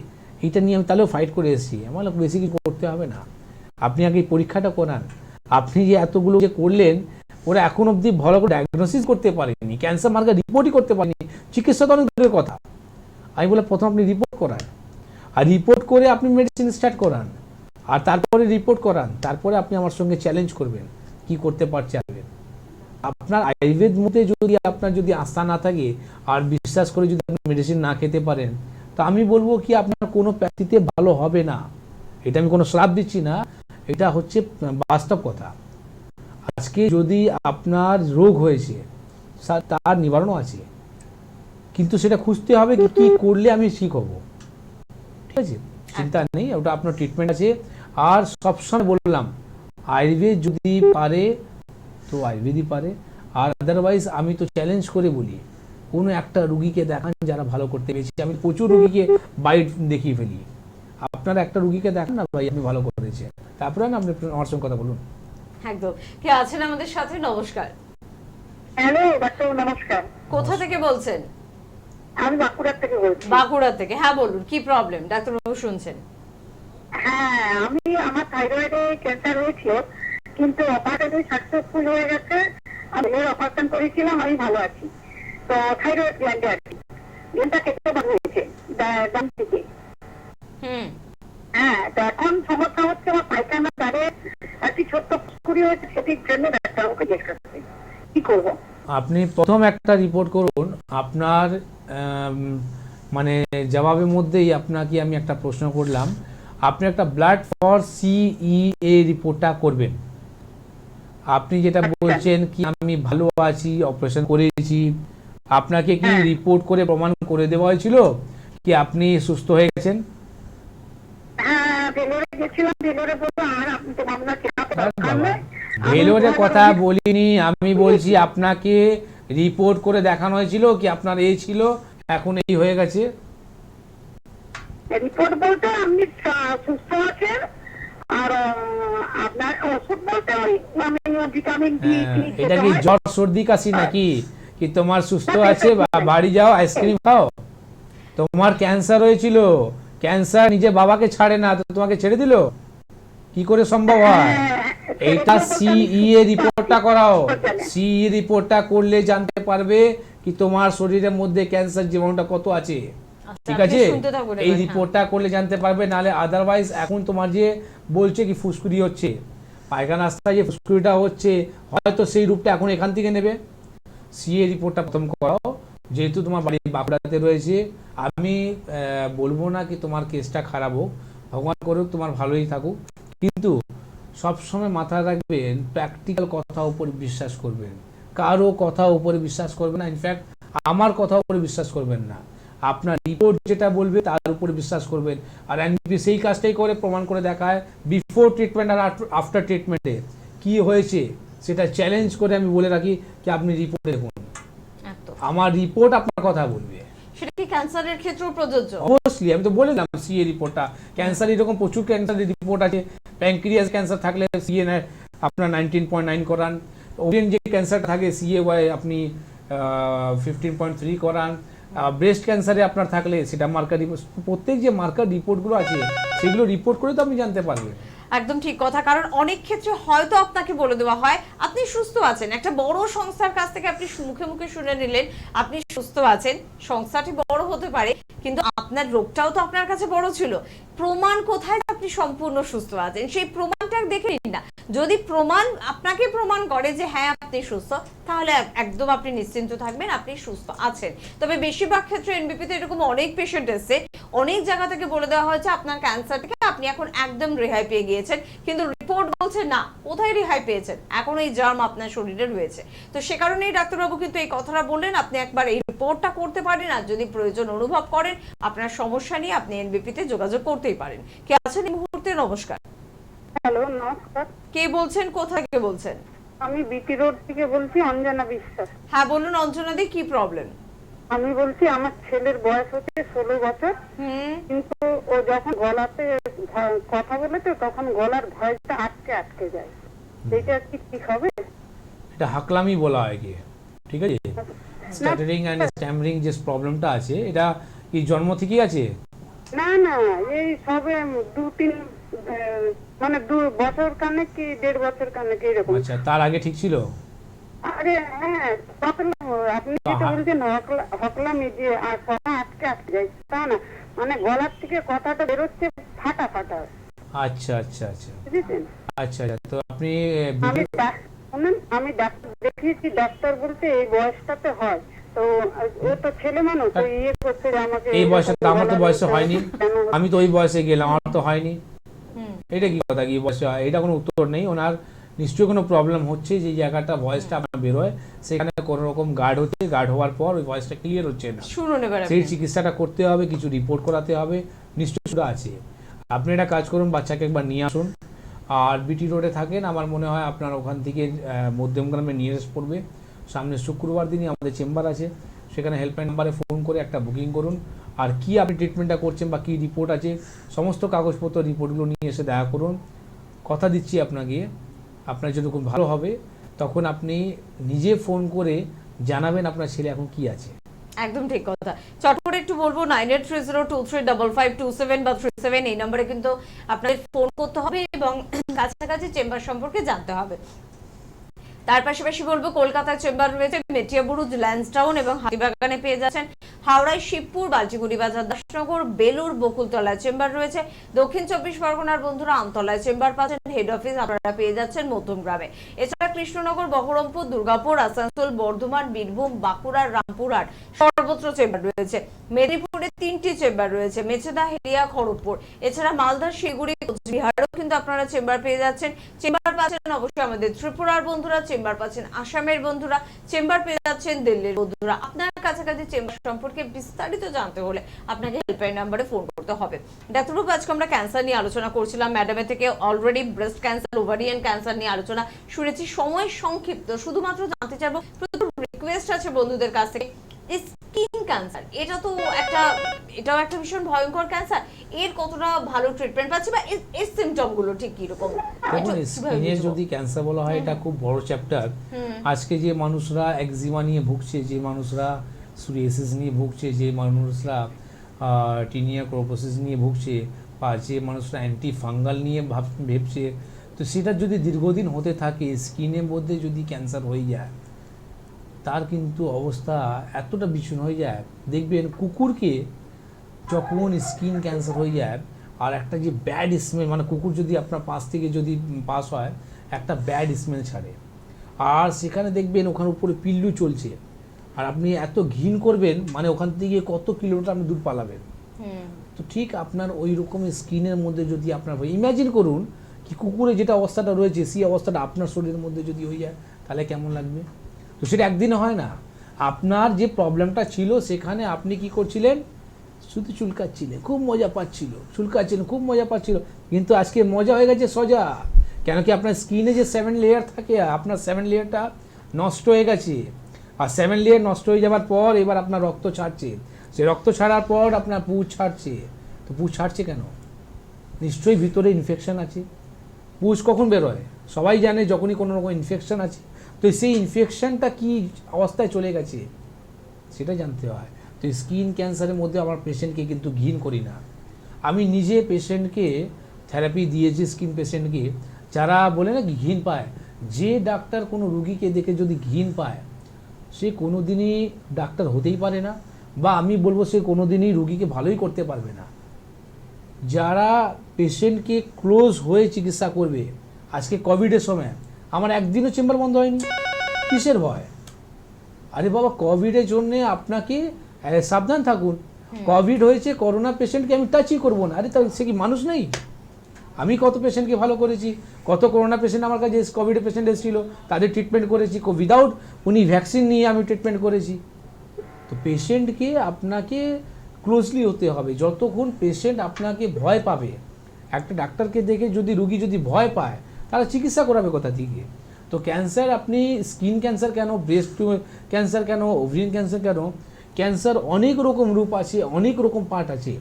এইটা নিয়ে আমি তাহলেও ফাইট করে এসেছি। আমার বেশি কিছু করতে হবে না, আপনি আগে পরীক্ষাটা করান। আপনি যে এতগুলো যে করলেন, ওরা এখন অবধি ভালো করে ডায়াগনোসিস করতে পারেনি, ক্যান্সার মার্কের রিপোর্টই করতে পারেনি। চিকিৎসা তো অনেক দূরের কথা। আমি বলে প্রথম আপনি রিপোর্ট করান, আর রিপোর্ট করে আপনি মেডিসিন স্টার্ট করান, আর তারপরে রিপোর্ট করান, তারপরে আপনি আমার সঙ্গে চ্যালেঞ্জ করবেন কি করতে পারছে আয়ুর্বেদ। আপনার আয়ুর্বেদ মধ্যে যদি আপনার যদি আস্থা না থাকে আর বিশ্বাস করে যদি আপনি মেডিসিন না খেতে পারেন, তো আমি বলবো কি আপনার কোনো প্যাথিতে ভালো হবে না। এটা আমি কোনো শ্রাপ দিচ্ছি না, এটা হচ্ছে বাস্তব কথা। আজকে যদি আপনার রোগ হয়েছে তার নিবারণও আছে, কিন্তু সেটা খুঁজতে হবে কি করলে আমি ঠিক হব। ঠিক আছে, চিন্তা নেই, ওটা আপনার ট্রিটমেন্ট আছে। আর সবসময় বললাম আয়ুর্বেদ যদি পারে তো আয়ুর্বেদই পারে, আর আদারওয়াইজ আমি তো চ্যালেঞ্জ করে বলি কোনো একটা রুগীকে দেখান যারা ভালো করতে পেরেছে। আমি প্রচুর রুগীকে বাইট দেখিয়ে ফেলি, আপনারা একটা রুগীকে দেখান না ভাই আপনি ভালো করেছে, তারপরে না আপনি আমার সঙ্গে কথা বলুন। একদম। কে আছেন আমাদের সাথে? নমস্কার। হ্যালো ডাক্তার, নমস্কার। কোথা থেকে বলছেন? আমি বাঁকুড়া থেকে বলছি। বাঁকুড়া থেকে, হ্যাঁ বলুন কি প্রবলেম, ডাক্তারবাবু শুনছেন। হ্যাঁ, আমার থাইরয়েডে ক্যান্সার হয়েছিল, কিন্তু অপারেশন সাকসেসফুল হয়ে গেছে। আমি অপারেশন করেছিলাম, আমি ভালো আছি। তো থাইরয়েড গ্ল্যান্ডে আর কি গ্ল্যান্ডটা কেটে বার হয়েছে ডান থেকে। হ্যাঁ, তো এখন সমস্যা হচ্ছে আমার পায়খানা দ্বারে একটি ছোট্ট পুকুরি হয়েছে, সেটির জন্য ডাক্তারবাবুকে জিজ্ঞেস করছি কি করবো। আপনি প্রথম একটা রিপোর্ট করুন। আপনার মানে জবাবের মধ্যেই আপনাকে আমি একটা প্রশ্ন করলাম, আপনি একটা ব্লাড ফর CEA রিপোর্টটা করবেন। আপনি যেটা বলছেন কি আমি ভালো আছি, অপারেশন করেছি, আপনাকে কি রিপোর্ট করে প্রমাণ করে দেওয়া হয়েছিল কি আপনি সুস্থ হয়ে গেছেন? ভেলোরের কথা বলিনি, আমি বলছি আপনাকে রিপোর্ট করে দেখানো হয়েছিল কি আপনার এই ছিল এখন এই হয়ে গেছে? রিপোর্ট বলতে আপনি সুস্থ আছেন, আর আপনার ওষুধ বলতে আমি ভিটামিন ডি। এটা কি জ্বর সর্দি কাশি নাকি কি তোমার সুস্থ আছে বাড়ি যাও আইসক্রিম খাও? তোমার ক্যান্সার হয়েছিল, ক্যান্সার নিজে বাবাকে ছাড়ে না, তো তোমাকে ছেড়ে দিল কি করে সম্ভব হয়? এইটা CEA রিপোর্টটা করাও। CEA রিপোর্টটা করলে জানতে পারবে কি তোমার শরীরের মধ্যে ক্যান্সার জীবাণুটা কত আছে। ঠিক আছে, এই রিপোর্টটা করলে জানতে পারবে, নালে আদারওয়াইজ এখন তোমার যে বলছে কি ফুসকুড়ি হচ্ছে, পায়খানা রাস্তায় যে ফুসকুড়িটা হচ্ছে, হয়তো সেই রূপটা এখন এখান থেকে নেবে। CEA রিপোর্টটা প্রথম করাও, যেহেতু তোমার বাড়ি বাঁকুড়াতে রয়েছে। আমি বলবো না কি তোমার কেসটা খারাপ হোক, ভগবান করুক তোমার ভালোই থাকুক, কিন্তু সবসময় মাথায় রাখবেন প্র্যাকটিক্যাল কথার উপর বিশ্বাস করবেন, কারো কথা উপরে বিশ্বাস করবেন না। ইনফ্যাক্ট আমার কথা উপরে বিশ্বাস করবেন না, আপনার রিপোর্ট যেটা বলবে তার উপরে বিশ্বাস করবেন। আর NBP সেই কাজটাই করে, প্রমাণ করে দেখায় বিফোর ট্রিটমেন্ট আর আফটার ট্রিটমেন্টে কি হয়েছে সেটা চ্যালেঞ্জ করে আমি বলে রাখি কি আপনি রিপোর্ট দেখুন, আমার রিপোর্ট আপনার কথা বলবে। সেটা কি ক্যান্সারের ক্ষেত্রেও প্রযোজ্য? অবশ্যই, আমি তো বললাম CEA রিপোর্টটা, ক্যান্সার এরকম প্রচুর ক্যান্সারের রিপোর্ট আছে। প্যানক্রিয়াস ক্যান্সার থাকলে CEA আপনার 19.9 করান, ওভেরিয়ান যে ক্যান্সার থাকে CEA আপনি 15.3 করান, ব্রেস্ট ক্যান্সারে আপনার থাকলে সেটা মার্কার রিপোর্ট, প্রত্যেক যে মার্কার রিপোর্টগুলো আছে সেগুলো রিপোর্ট করে তো আপনি জানতে পারবেন। একদম ঠিক কথা, কারণ অনেক ক্ষেত্রে হয়তো আপনাকে বলে দেওয়া হয় আপনি সুস্থ আছেন, একটা বড় সংস্থার কাছ থেকে আপনি মুখে মুখে শুনে নিলেন আপনি সুস্থ আছেন, সংস্থাটি বড় হতে পারে কিন্তু আপনার রোগটাও তো আপনার কাছে বড় ছিল। প্রমাণ কোথায় আপনি সম্পূর্ণ সুস্থ আছেন, সেই প্রমাণটা দেখে নিন না। যদি প্রমাণ আপনাকে প্রমাণ করে যে হ্যাঁ আপনি সুস্থ, তাহলে একদম আপনি নিশ্চিন্ত থাকবেন আপনি সুস্থ আছেন। তবে বেশিরভাগ ক্ষেত্রে এনবিপিতে এরকম অনেক পেশেন্ট এসেছে, অনেক জায়গা থেকে বলে দেওয়া হয়েছে আপনার ক্যান্সার থেকে আপনি এখন একদম রেহাই পেয়ে গিয়েছেন, কিন্তু রিপোর্ট বলছে না, কোথায় রেহাই পেয়েছেন, এখন এই জার্ম আপনার শরীরে রয়েছে। তো সে কারণেই ডাক্তারবাবু কিন্তু এই কথাটা বললেন আপনি একবার এই রিপোর্টটা করতে পারেন, আর যদি প্রয়োজন অনুভব করেন আপনার সমস্যা নিয়ে আপনি এনবিপিতে যোগাযোগ করতেই পারেন। কে আছেন এই মুহূর্তে? নমস্কার। হ্যালো, নমস্কার। কে বলছেন, কোথা থেকে বলছেন? আমি বিটি রোড থেকে বলছি, অঞ্জনা বিশ্বাস। হ্যাঁ বলুন অঞ্জনা দি, কি প্রবলেম? আমি বলছি আমার ছেলের বয়স হচ্ছে 16 বছর, কিন্তু ও যখন গলাতে কথা বলে তো তখন গলার ভয়েসটা আটকে যায়, এটা কি ঠিক হবে? এটা হাকলামি বলা হয় কি, ঠিক আছে? স্টাটারিং এন্ড স্ট্যামারিং যে প্রবলেমটা আছে এটা কি জন্ম থেকেই আছে? না না, এই সবে 2-3 মানে 2 বছর কানে কি 1.5 বছর কানে কি এরকম। আচ্ছা, তার আগে ঠিক ছিল? আরে হ্যাঁ, আপনি যেটা বলছেন হকলামি যে কথা আটকে যায় তা না, মানে গলার থেকে কথাটা বেরোচ্ছে ফাটা ফাটা। আচ্ছা আচ্ছা আচ্ছা বুঝেছেন? আচ্ছা আচ্ছা, তো আপনি আমি ডাক্তার দেখিয়েছি, ডাক্তার বলতে এই বয়সটাতে হয়, তো ও তো ছেলে মানুষ, তো ইয়ে করছে যে আমাকে এই বয়সে, তো আমার তো বয়সে হয়নি, আমি তো ওই বয়সে গেলাম, আমার তো হয়নি। এটা কি কথা, কি বয়সে হয়? এটা কোনো উত্তর নেই। ওনার নিশ্চয়ই কোনো প্রবলেম হচ্ছে, যে জায়গাটা ভয়েসটা আপনার বেরোয় সেখানে কোনো রকম গার্ড হচ্ছে, গার্ড হওয়ার পর ওই ভয়েসটা ক্লিয়ার হচ্ছে না, শুনুন এবার সেই আপনি। চিকিৎসাটা করতে হবে, কিছু রিপোর্ট করাতে হবে, নিশ্চয়ই সেটা আছে। আপনি একটা কাজ করুন, বাচ্চাকে একবার নিয়ে আসুন। আর বিটি রোডে থাকেন, আমার মনে হয় আপনার ওখান থেকে মধ্যমগ্রামে নিয়ারেস্ট পড়বে। সামনে শুক্রবার দিনই আমাদের চেম্বার আছে, সেখানে হেল্পলাইন নাম্বারে ফোন করে একটা বুকিং করুন। আর কি আপনি ট্রিটমেন্টটা করছেন বা কী রিপোর্ট আছে সমস্ত কাগজপত্র রিপোর্টগুলো নিয়ে এসে দেখা করুন। কথা দিচ্ছি আপনাকে, আপনার যেরকম ভালো হবে তখন আপনি নিজে ফোন করে জানাবেন আপনার ছেলে এখন কি আছে। একদম ঠিক কথা। চট করে একটু বলবো 9830235527 বা 37 এই নম্বরে কিন্তু আপনাদের ফোন করতে হবে এবং কাছাকাছি চেম্বার সম্পর্কে জানতে হবে। তার পাশাপাশি বলবো কলকাতার চেম্বার রয়েছে মেটিয়াবুরুজ, ল্যান্সটাউন এবং হাতিবাগানে পেয়ে যাচ্ছেন। হাওড়ায় শিবপুর, বালচিগুড়ি বাজার, দাসনগর, বেলুর, বকুলতলায় চেম্বার রয়েছে। দক্ষিণ 24 পরগনার বন্ধুরা আমতলায় চেম্বার পাচ্ছেন। হেড অফিস আপনারা পেয়ে যাচ্ছেন মধ্যমগ্রামে। এছাড়া কৃষ্ণনগর, বহরমপুর, দুর্গাপুর, আসানসোল, বর্ধমান, বীরভূম, বাঁকুড়া, রামপুরহাট সর্বত্র চেম্বার রয়েছে। মেদিনীপুরে 3টি চেম্বার রয়েছে, মেচেদা, হেলিয়া, খড়গপুর। এছাড়া মালদা, শিলিগুড়ি, কোচবিহারেও কিন্তু আপনারা চেম্বার পেয়ে যাচ্ছেন। চেম্বার পাচ্ছেন অবশ্যই আমাদের ত্রিপুরার বন্ধুরা, চেম্বার পাচ্ছেন আসামের বন্ধুরা, চেম্বার পেয়ে যাচ্ছেন দিল্লির বন্ধুরা। আপনার কাছাকাছি চেম্বার সম্পর্কে বিস্তারিত জানতে হলে আপনাকে হেল্পলাইন নাম্বারে ফোন করতে হবে। ডাক্তারবাবু, আজকে আমরা ক্যান্সার নিয়ে আলোচনা করছিলাম, ম্যাডামের থেকে already breast cancer, ovarian cancer নিয়ে আলোচনা শুনেছি। সময় সংক্ষিপ্ত, শুধুমাত্র জানতে চাইবো, প্রচুর রিকোয়েস্ট আছে বন্ধুদের কাছ থেকে, স্কিন ক্যান্সার এটাও একটা ভীষণ ভয়ঙ্কর ক্যান্সার, এর কতটা ভালো ট্রিটমেন্ট পাচ্ছে বা এর সিম্পটম গুলো ঠিক কি রকম? দেখুন, স্কিনের যদি ক্যান্সার বলা হয় এটা খুব বড় চ্যাপ্টার। আজকে যে মানুষরা একজিমা নিয়ে ভুগছে, যে মানুষরা সোরিয়াসিস নিয়ে ভুগছে, যে মানুষরা টিনিয়া ক্রোপোসিস নিয়ে ভুগছে, বা যে মানুষরা অ্যান্টি ফাঙ্গাল নিয়ে ভাবছে, তো সেটা যদি দীর্ঘদিন হতে থাকে, স্কিনের মধ্যে যদি ক্যান্সার হয়ে যায় তার কিন্তু অবস্থা এতটা ভীষণ হয়ে যায়। দেখবেন কুকুরকে যখন স্কিন ক্যান্সার হয়ে যায়, আর একটা যে ব্যাড স্মেল, মানে কুকুর যদি আপনার পাশ থেকে যদি পাস হয় একটা ব্যাড স্মেল ছাড়ে, আর সেখানে দেখবেন ওখানে উপরে পিল্লু চলছে, আর আপনি এত ঘিন করবেন, মানে ওখান থেকে কত কিলোমিটার আপনি দূর পালাবেন। তো ঠিক আপনার ওই রকম স্কিনের মধ্যে যদি আপনার ইমাজিন করুন কি কুকুরের যেটা অবস্থাটা রয়েছে সেই অবস্থাটা আপনার শরীরের মধ্যে যদি হয়ে যায় তাহলে কেমন লাগবে। তো সেটা একদিনে হয় না। আপনার যে প্রবলেমটা ছিল সেখানে আপনি কি করছিলেন, শুধু চুলকাচ্ছিলেন, খুব মজা পাচ্ছিল, চুলকাচ্ছিলেন, খুব মজা পাচ্ছিল, কিন্তু আজকে মজা হয়ে গেছে সোজা। কেন কি আপনার স্কিনে যে 7 লেয়ার থাকে, আপনার 7 লেয়ারটা নষ্ট হয়ে গেছে, আর 7 লেয়ার নষ্ট হয়ে যাওয়ার পর এবার আপনার রক্ত ছাড়ছে, সেই রক্ত ছাড়ার পর আপনার পুঁজ ছাড়ছে। তো পুঁজ ছাড়ছে কেন? নিশ্চয়ই ভিতরে ইনফেকশন আছে। পুঁজ কখন বেরোয় সবাই জানে, যখনই কোনো রকম ইনফেকশন আছে। তো সেই ইনফেকশনটা কি অবস্থায় চলে গেছে সেটা জানতে হয়। তো স্কিন ক্যান্সারের মধ্যে আমার পেশেন্টকে কিন্তু ঘিন করি না। আমি নিজে পেশেন্টকে থেরাপি দিয়েছি, স্কিন পেশেন্টকে যারা বলে না ঘিন পায়, যে ডাক্তার কোনো রুগীকে দেখে যদি ঘিন পায় সে কোনো দিনই ডাক্তার হতেই পারে না, বা আমি বলবো সে কোনো দিনই রুগীকে ভালোই করতে পারবে না। যারা পেশেন্টকে ক্লোজ হয়ে চিকিৎসা করবে, আজকে কোভিডের সময় আমার একদিনও চেম্বার বন্ধ হয়নি। কিসের ভয়? আরে বাবা, কোভিডের জন্যে আপনাকে সাবধান থাকুন। কোভিড হয়েছে, করোনা পেশেন্টকে আমি টাচই করবো না। আরে তা সে কি মানুষ নেই? আমি কত পেশেন্টকে ভালো করেছি, কত করোনা পেশেন্ট আমার কাছে কোভিডের পেশেন্ট এসেছিল, তাদের ট্রিটমেন্ট করেছি, উইদাউট উনি ভ্যাকসিন নিয়ে আমি ট্রিটমেন্ট করেছি। তো পেশেন্টকে আপনাকে ক্লোজলি হতে হবে। যতক্ষণ পেশেন্ট আপনাকে ভয় পাবে, একটা ডাক্তারকে দেখে যদি রুগী যদি ভয় পায় তারা চিকিৎসা করাবে কোথা থেকে? তো ক্যান্সার, আপনি স্কিন ক্যান্সার কেন, ব্রেস্ট ক্যান্সার কেন, ওভারিয়ান ক্যান্সার কেন, ক্যান্সার অনেক রকম রূপ আছে, অনেক রকম পার্ট আছে।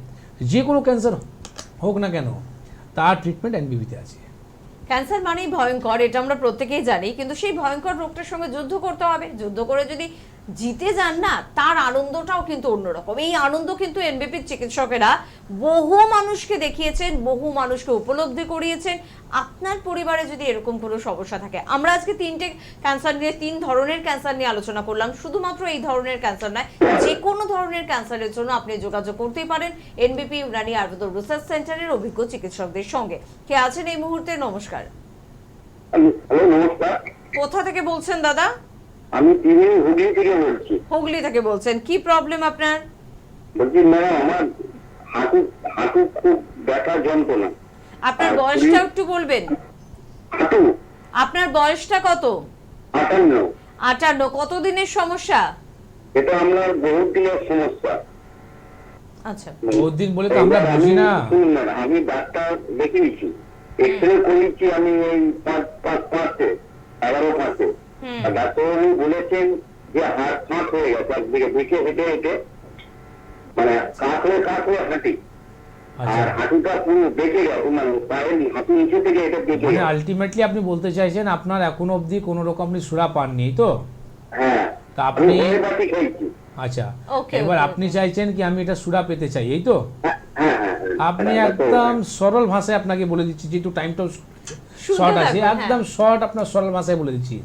যে কোনো ক্যান্সার হোক না কেন তার ট্রিটমেন্ট এনবিবিতে আছে। ক্যান্সার মানেই ভয়ঙ্কর, এটা আমরা প্রত্যেকেই জানি, কিন্তু সেই ভয়ঙ্কর রোগটার সঙ্গে যুদ্ধ করতে হবে। যুদ্ধ করে যদি জিতে যান না, তার আনন্দটাও কিন্তু অন্যরকম। এই আনন্দ কিন্তু এনবিপির চিকিৎসকেরা বহু মানুষকে দেখিয়েছেন, বহু মানুষকে উপলব্ধি করিয়েছেন। আপনার পরিবারে যদি এরকম কোনো সমস্যা থাকে, আমরা আজকে 3টে ক্যান্সার নিয়ে, 3 ধরনের ক্যান্সার নিয়ে আলোচনা করলাম। শুধুমাত্র এই ধরনের ক্যান্সার নয়, যে কোনো ধরনের ক্যান্সারের জন্য আপনি যোগাযোগ করতেই পারেন এনবিপি ইউনানি আয়ুর্বেদ রিসার্চ সেন্টারের অভিজ্ঞ চিকিৎসকদের সঙ্গে। কে আছেন এই মুহূর্তে? নমস্কার। হ্যালো, নমস্কার। কোথা থেকে বলছেন দাদা? আমি হুগলি থেকে বলছি। হুগলি থেকে বলছেন, কি প্রবলেম আপনার? বলছি ম্যাডাম, আমার হাঁটু হাঁটু খুব ব্যথা, যন্ত্রণা। আপনার বয়সটা একটু বলবেন? হাঁটু আপনার বয়সটা কত? 58। 58। কতদিনের সমস্যা? এটা আমার বহুত দিনের সমস্যা। আচ্ছা, বহুত দিন বলে তো আমরা বুঝি না। শুনুন না, আমি ডাক্তার দেখিয়েছি, এক্সরে করেছি আমি এই 11 মাসে। ডাক্তার বলেছেন যে হাত ফাঁক হয়ে গেছে, একদিকে দিকে হেঁটে হেঁটে মানে কাঁকড়ে হাঁটি, আচ্ছা, আর হাঁটুটা পুরো বেঁকে গেছে, মানে পায়ের হাঁটু নিচে থেকে এটা বেঁকে মানে গেছে। আলটিমেটলি আপনি বলতে চাইছেন আপনার এখনো অবধি কোনো রকম আপনি সুরা পাননি, তো? হ্যাঁ, তা আমি আপনি ঘরে বাটি খাইছি। আচ্ছা, Okay, এবার okay, আপনি চাইছেন কি আমি এটা সুরা পেতে চাই, এই তো? হ্যাঁ, হ্যাঁ, হ্যাঁ। আপনি এটা তো- একদম সরল ভাষায় আপনাকে বলে দিচ্ছি, যেহেতু টাইমটাও শুনতে শর্ট আছে, লাগবে, হ্যাঁ। একদম শর্ট আপনার সরল ভাষায় বলে দিচ্ছি।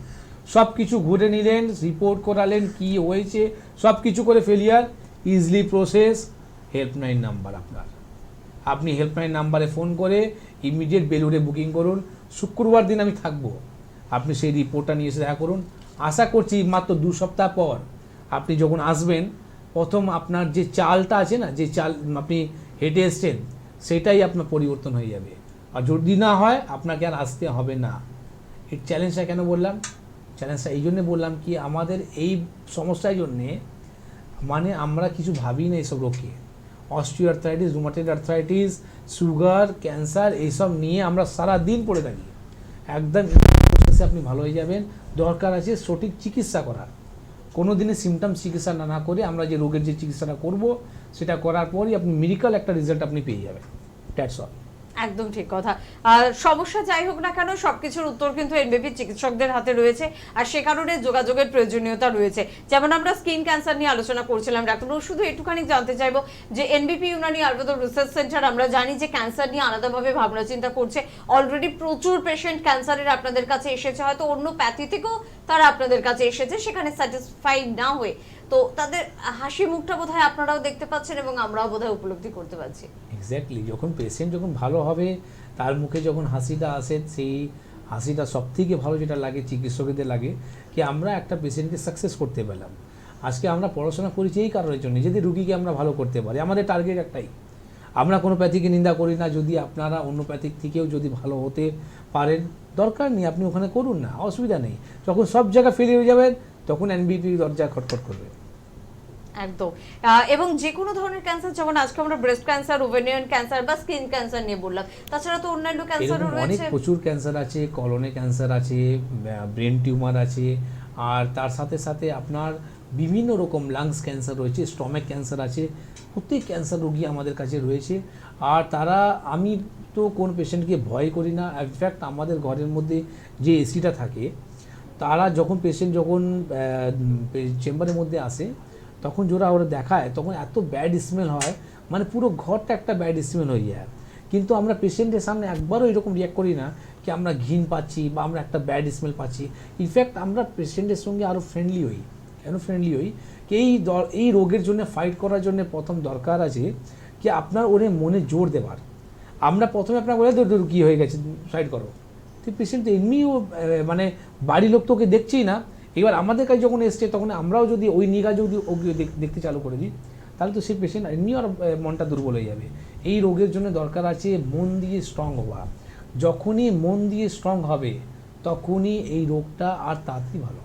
সব কিছু ঘুরে নিলেন, রিপোর্ট করালেন, কি হয়েছে সব কিছু করে failure, easily process, helpline number আপনার। আপনি হেল্পলাইন নাম্বারে ফোন করে ইমিডিয়েট বেলুড়ে বুকিং করুন। শুক্রবার দিন আমি থাকবো, আপনি সেই রিপোর্টটা নিয়ে এসে দেখা করুন। আশা করছি মাত্র 2 সপ্তাহ পর আপনি যখন আসবেন, প্রথম আপনার যে চালটা আছে না, যে চাল আপনি হেঁটে এসছেন, সেটাই আপনার পরিবর্তন হয়ে যাবে। আর যদি না হয় আপনাকে আর আসতে হবে না। এই চ্যালেঞ্জটা কেন বললাম? চ্যালেঞ্জটা এই জন্যে বললাম কি, আমাদের এই সমস্যার জন্যে মানে আমরা কিছু ভাবি না এইসব রোগকে। Osteo arthritis, rheumatoid arthritis, sugar, cancer, এইসব নিয়ে আমরা সারা দিন পড়ে থাকি। একদম প্রসেসে আপনি ভালো হয়ে যাবেন। দরকার আছে সঠিক চিকিৎসা করার। কোনো দিনে সিমটম চিকিৎসা না করে আমরা যে রোগের যে চিকিৎসাটা করব, সেটা করার পরই আপনি মিরাকল একটা রেজাল্ট আপনি পেয়ে যাবেন। That's all. একদম ঠিক কথা। আর সমস্যা যাই হোক না কেন, সবকিছুর উত্তর কিন্তু এনবিপি চিকিৎসকদের হাতে রয়েছে, আর সে কারণে যোগাযোগের প্রয়োজনীয়তা রয়েছে। যেমন আমরা স্কিন ক্যান্সার নিয়ে আলোচনা করছিলাম, ডাক্তারবাবু শুধু একটুখানি জানতে চাইবো যে এনবিপি ইউনানি আয়ুর্বেদ রিসার্চ সেন্টার, আমরা জানি যে ক্যান্সার নিয়ে আলাদাভাবে ভাবনা চিন্তা করছে। অলরেডি প্রচুর পেশেন্ট ক্যান্সারের আপনাদের কাছে এসেছে, হয়তো অন্য প্যাথি থেকেও তারা আপনাদের কাছে এসেছে, সেখানে স্যাটিসফাইড না হয়ে। তো তাদের হাসি মুখটা বোধহয় আপনারাও দেখতে পাচ্ছেন এবং আমরাও বোধহয় উপলব্ধি করতে পারছি। এক্স্যাক্টলি, যখন পেশেন্ট যখন ভালো হবে, তার মুখে যখন হাসিটা আসে, সেই হাসিটা সবথেকে ভালো যেটা লাগে চিকিৎসকদের লাগে কি আমরা একটা পেশেন্টকে সাকসেস করতে পেলাম। আজকে আমরা পড়াশোনা করেছি এই কারণের জন্য, যদি রুগীকে আমরা ভালো করতে পারি। আমাদের টার্গেট একটাই, আমরা কোনো প্যাথিকে নিন্দা করি না। যদি আপনারা অন্য প্যাথিক থেকেও যদি ভালো হতে পারেন, দরকার নেই আপনি ওখানে করুন না, অসুবিধা নেই। যখন সব জায়গা ফেলে হয়ে যাবেন, তখন এনবিপি দরজা খটখট করবে। একদম। এবং যে কোনো ধরনের ক্যান্সার, যেমন আজকে আমরা ব্রেস্ট ক্যান্সার, ওভেরিয়ান ক্যান্সার বা স্কিন ক্যান্সার নিয়ে বললাম, তাছাড়া তো অন্যান্য ক্যান্সারও এরকম অনেক রয়েছে। প্রচুর ক্যান্সার আছে, কলনে ক্যান্সার আছে, ব্রেন টিউমার আছে, আর তার সাথে সাথে আপনার বিভিন্ন রকম লাংস ক্যান্সার রয়েছে, স্টমাক ক্যান্সার আছে। প্রত্যেক ক্যান্সার রোগী আমাদের কাছে রয়েছে। আর তারা, আমি তো কোন পেশেন্টকে ভয় করি না। ইনফ্যাক্ট আমাদের ঘরের মধ্যে যে এসিটা থাকে, তারা যখন পেশেন্ট যখন চেম্বারের মধ্যে আসে, তখন ওরা দেখায়, তখন এত ব্যাড স্মেল হয়, মানে পুরো ঘরটা একটা ব্যাড স্মেল হয়ে যায়। কিন্তু আমরা পেশেন্টের সামনে একবারও এরকম রিয়াক্ট করি না কি আমরা ঘিন পাচ্ছি বা আমরা একটা ব্যাড স্মেল পাচ্ছি। ইনফ্যাক্ট আমরা পেশেন্টের সঙ্গে আরও ফ্রেন্ডলি হই। কেন ফ্রেন্ডলি হই? কি এই রোগের জন্য ফাইট করার জন্য প্রথম দরকার আছে কি আপনার ওরে মনে জোর দেওয়ার। আমরা প্রথমে আপনার বলে তোর কী হয়ে গেছে, সাইড করো। তো পেশেন্ট এমনিও মানে বাড়ির লোক তোকে দেখছেই না। এবার আমাদের কাছে যখন এসছে, তখন আমরাও যদি ওই নিগা যদি ওকে দেখতে চালু করে দিই, তাহলে তো সেই পেশেন্ট এমনি আর মনটা দুর্বল হয়ে যাবে। এই রোগের জন্য দরকার আছে মন দিয়ে স্ট্রং হওয়া। যখনই মন দিয়ে স্ট্রং হবে, তখনই এই রোগটা আর তাড়াতাড়ি ভালো হবে।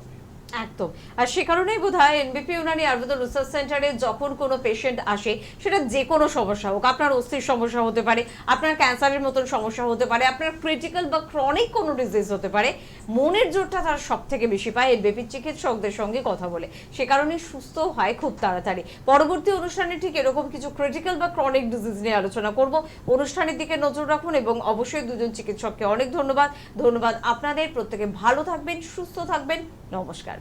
একদম। আর সে কারণেই বোধহয় এনবিপি ইউনানি আয়ুর্বেদ রিসার্চ সেন্টারে যখন কোনো পেশেন্ট আসে, সেটা যে কোনো সমস্যা হোক, আপনার অস্থির সমস্যা হতে পারে, আপনার ক্যান্সারের মতন সমস্যা হতে পারে, আপনার ক্রিটিক্যাল বা ক্রনিক কোনো ডিজিজ হতে পারে, মনের জোরটা তারা সব থেকে বেশি পায় এনবিপি চিকিৎসকদের সঙ্গে কথা বলে। সে কারণে সুস্থ হয় খুব তাড়াতাড়ি। পরবর্তী অনুষ্ঠানে ঠিক এরকম কিছু ক্রিটিক্যাল বা ক্রনিক ডিজিজ নিয়ে আলোচনা করব। অনুষ্ঠানের দিকে নজর রাখুন এবং অবশ্যই দুজন চিকিৎসককে অনেক ধন্যবাদ। আপনাদের প্রত্যেকে ভালো থাকবেন, সুস্থ থাকবেন। নমস্কার।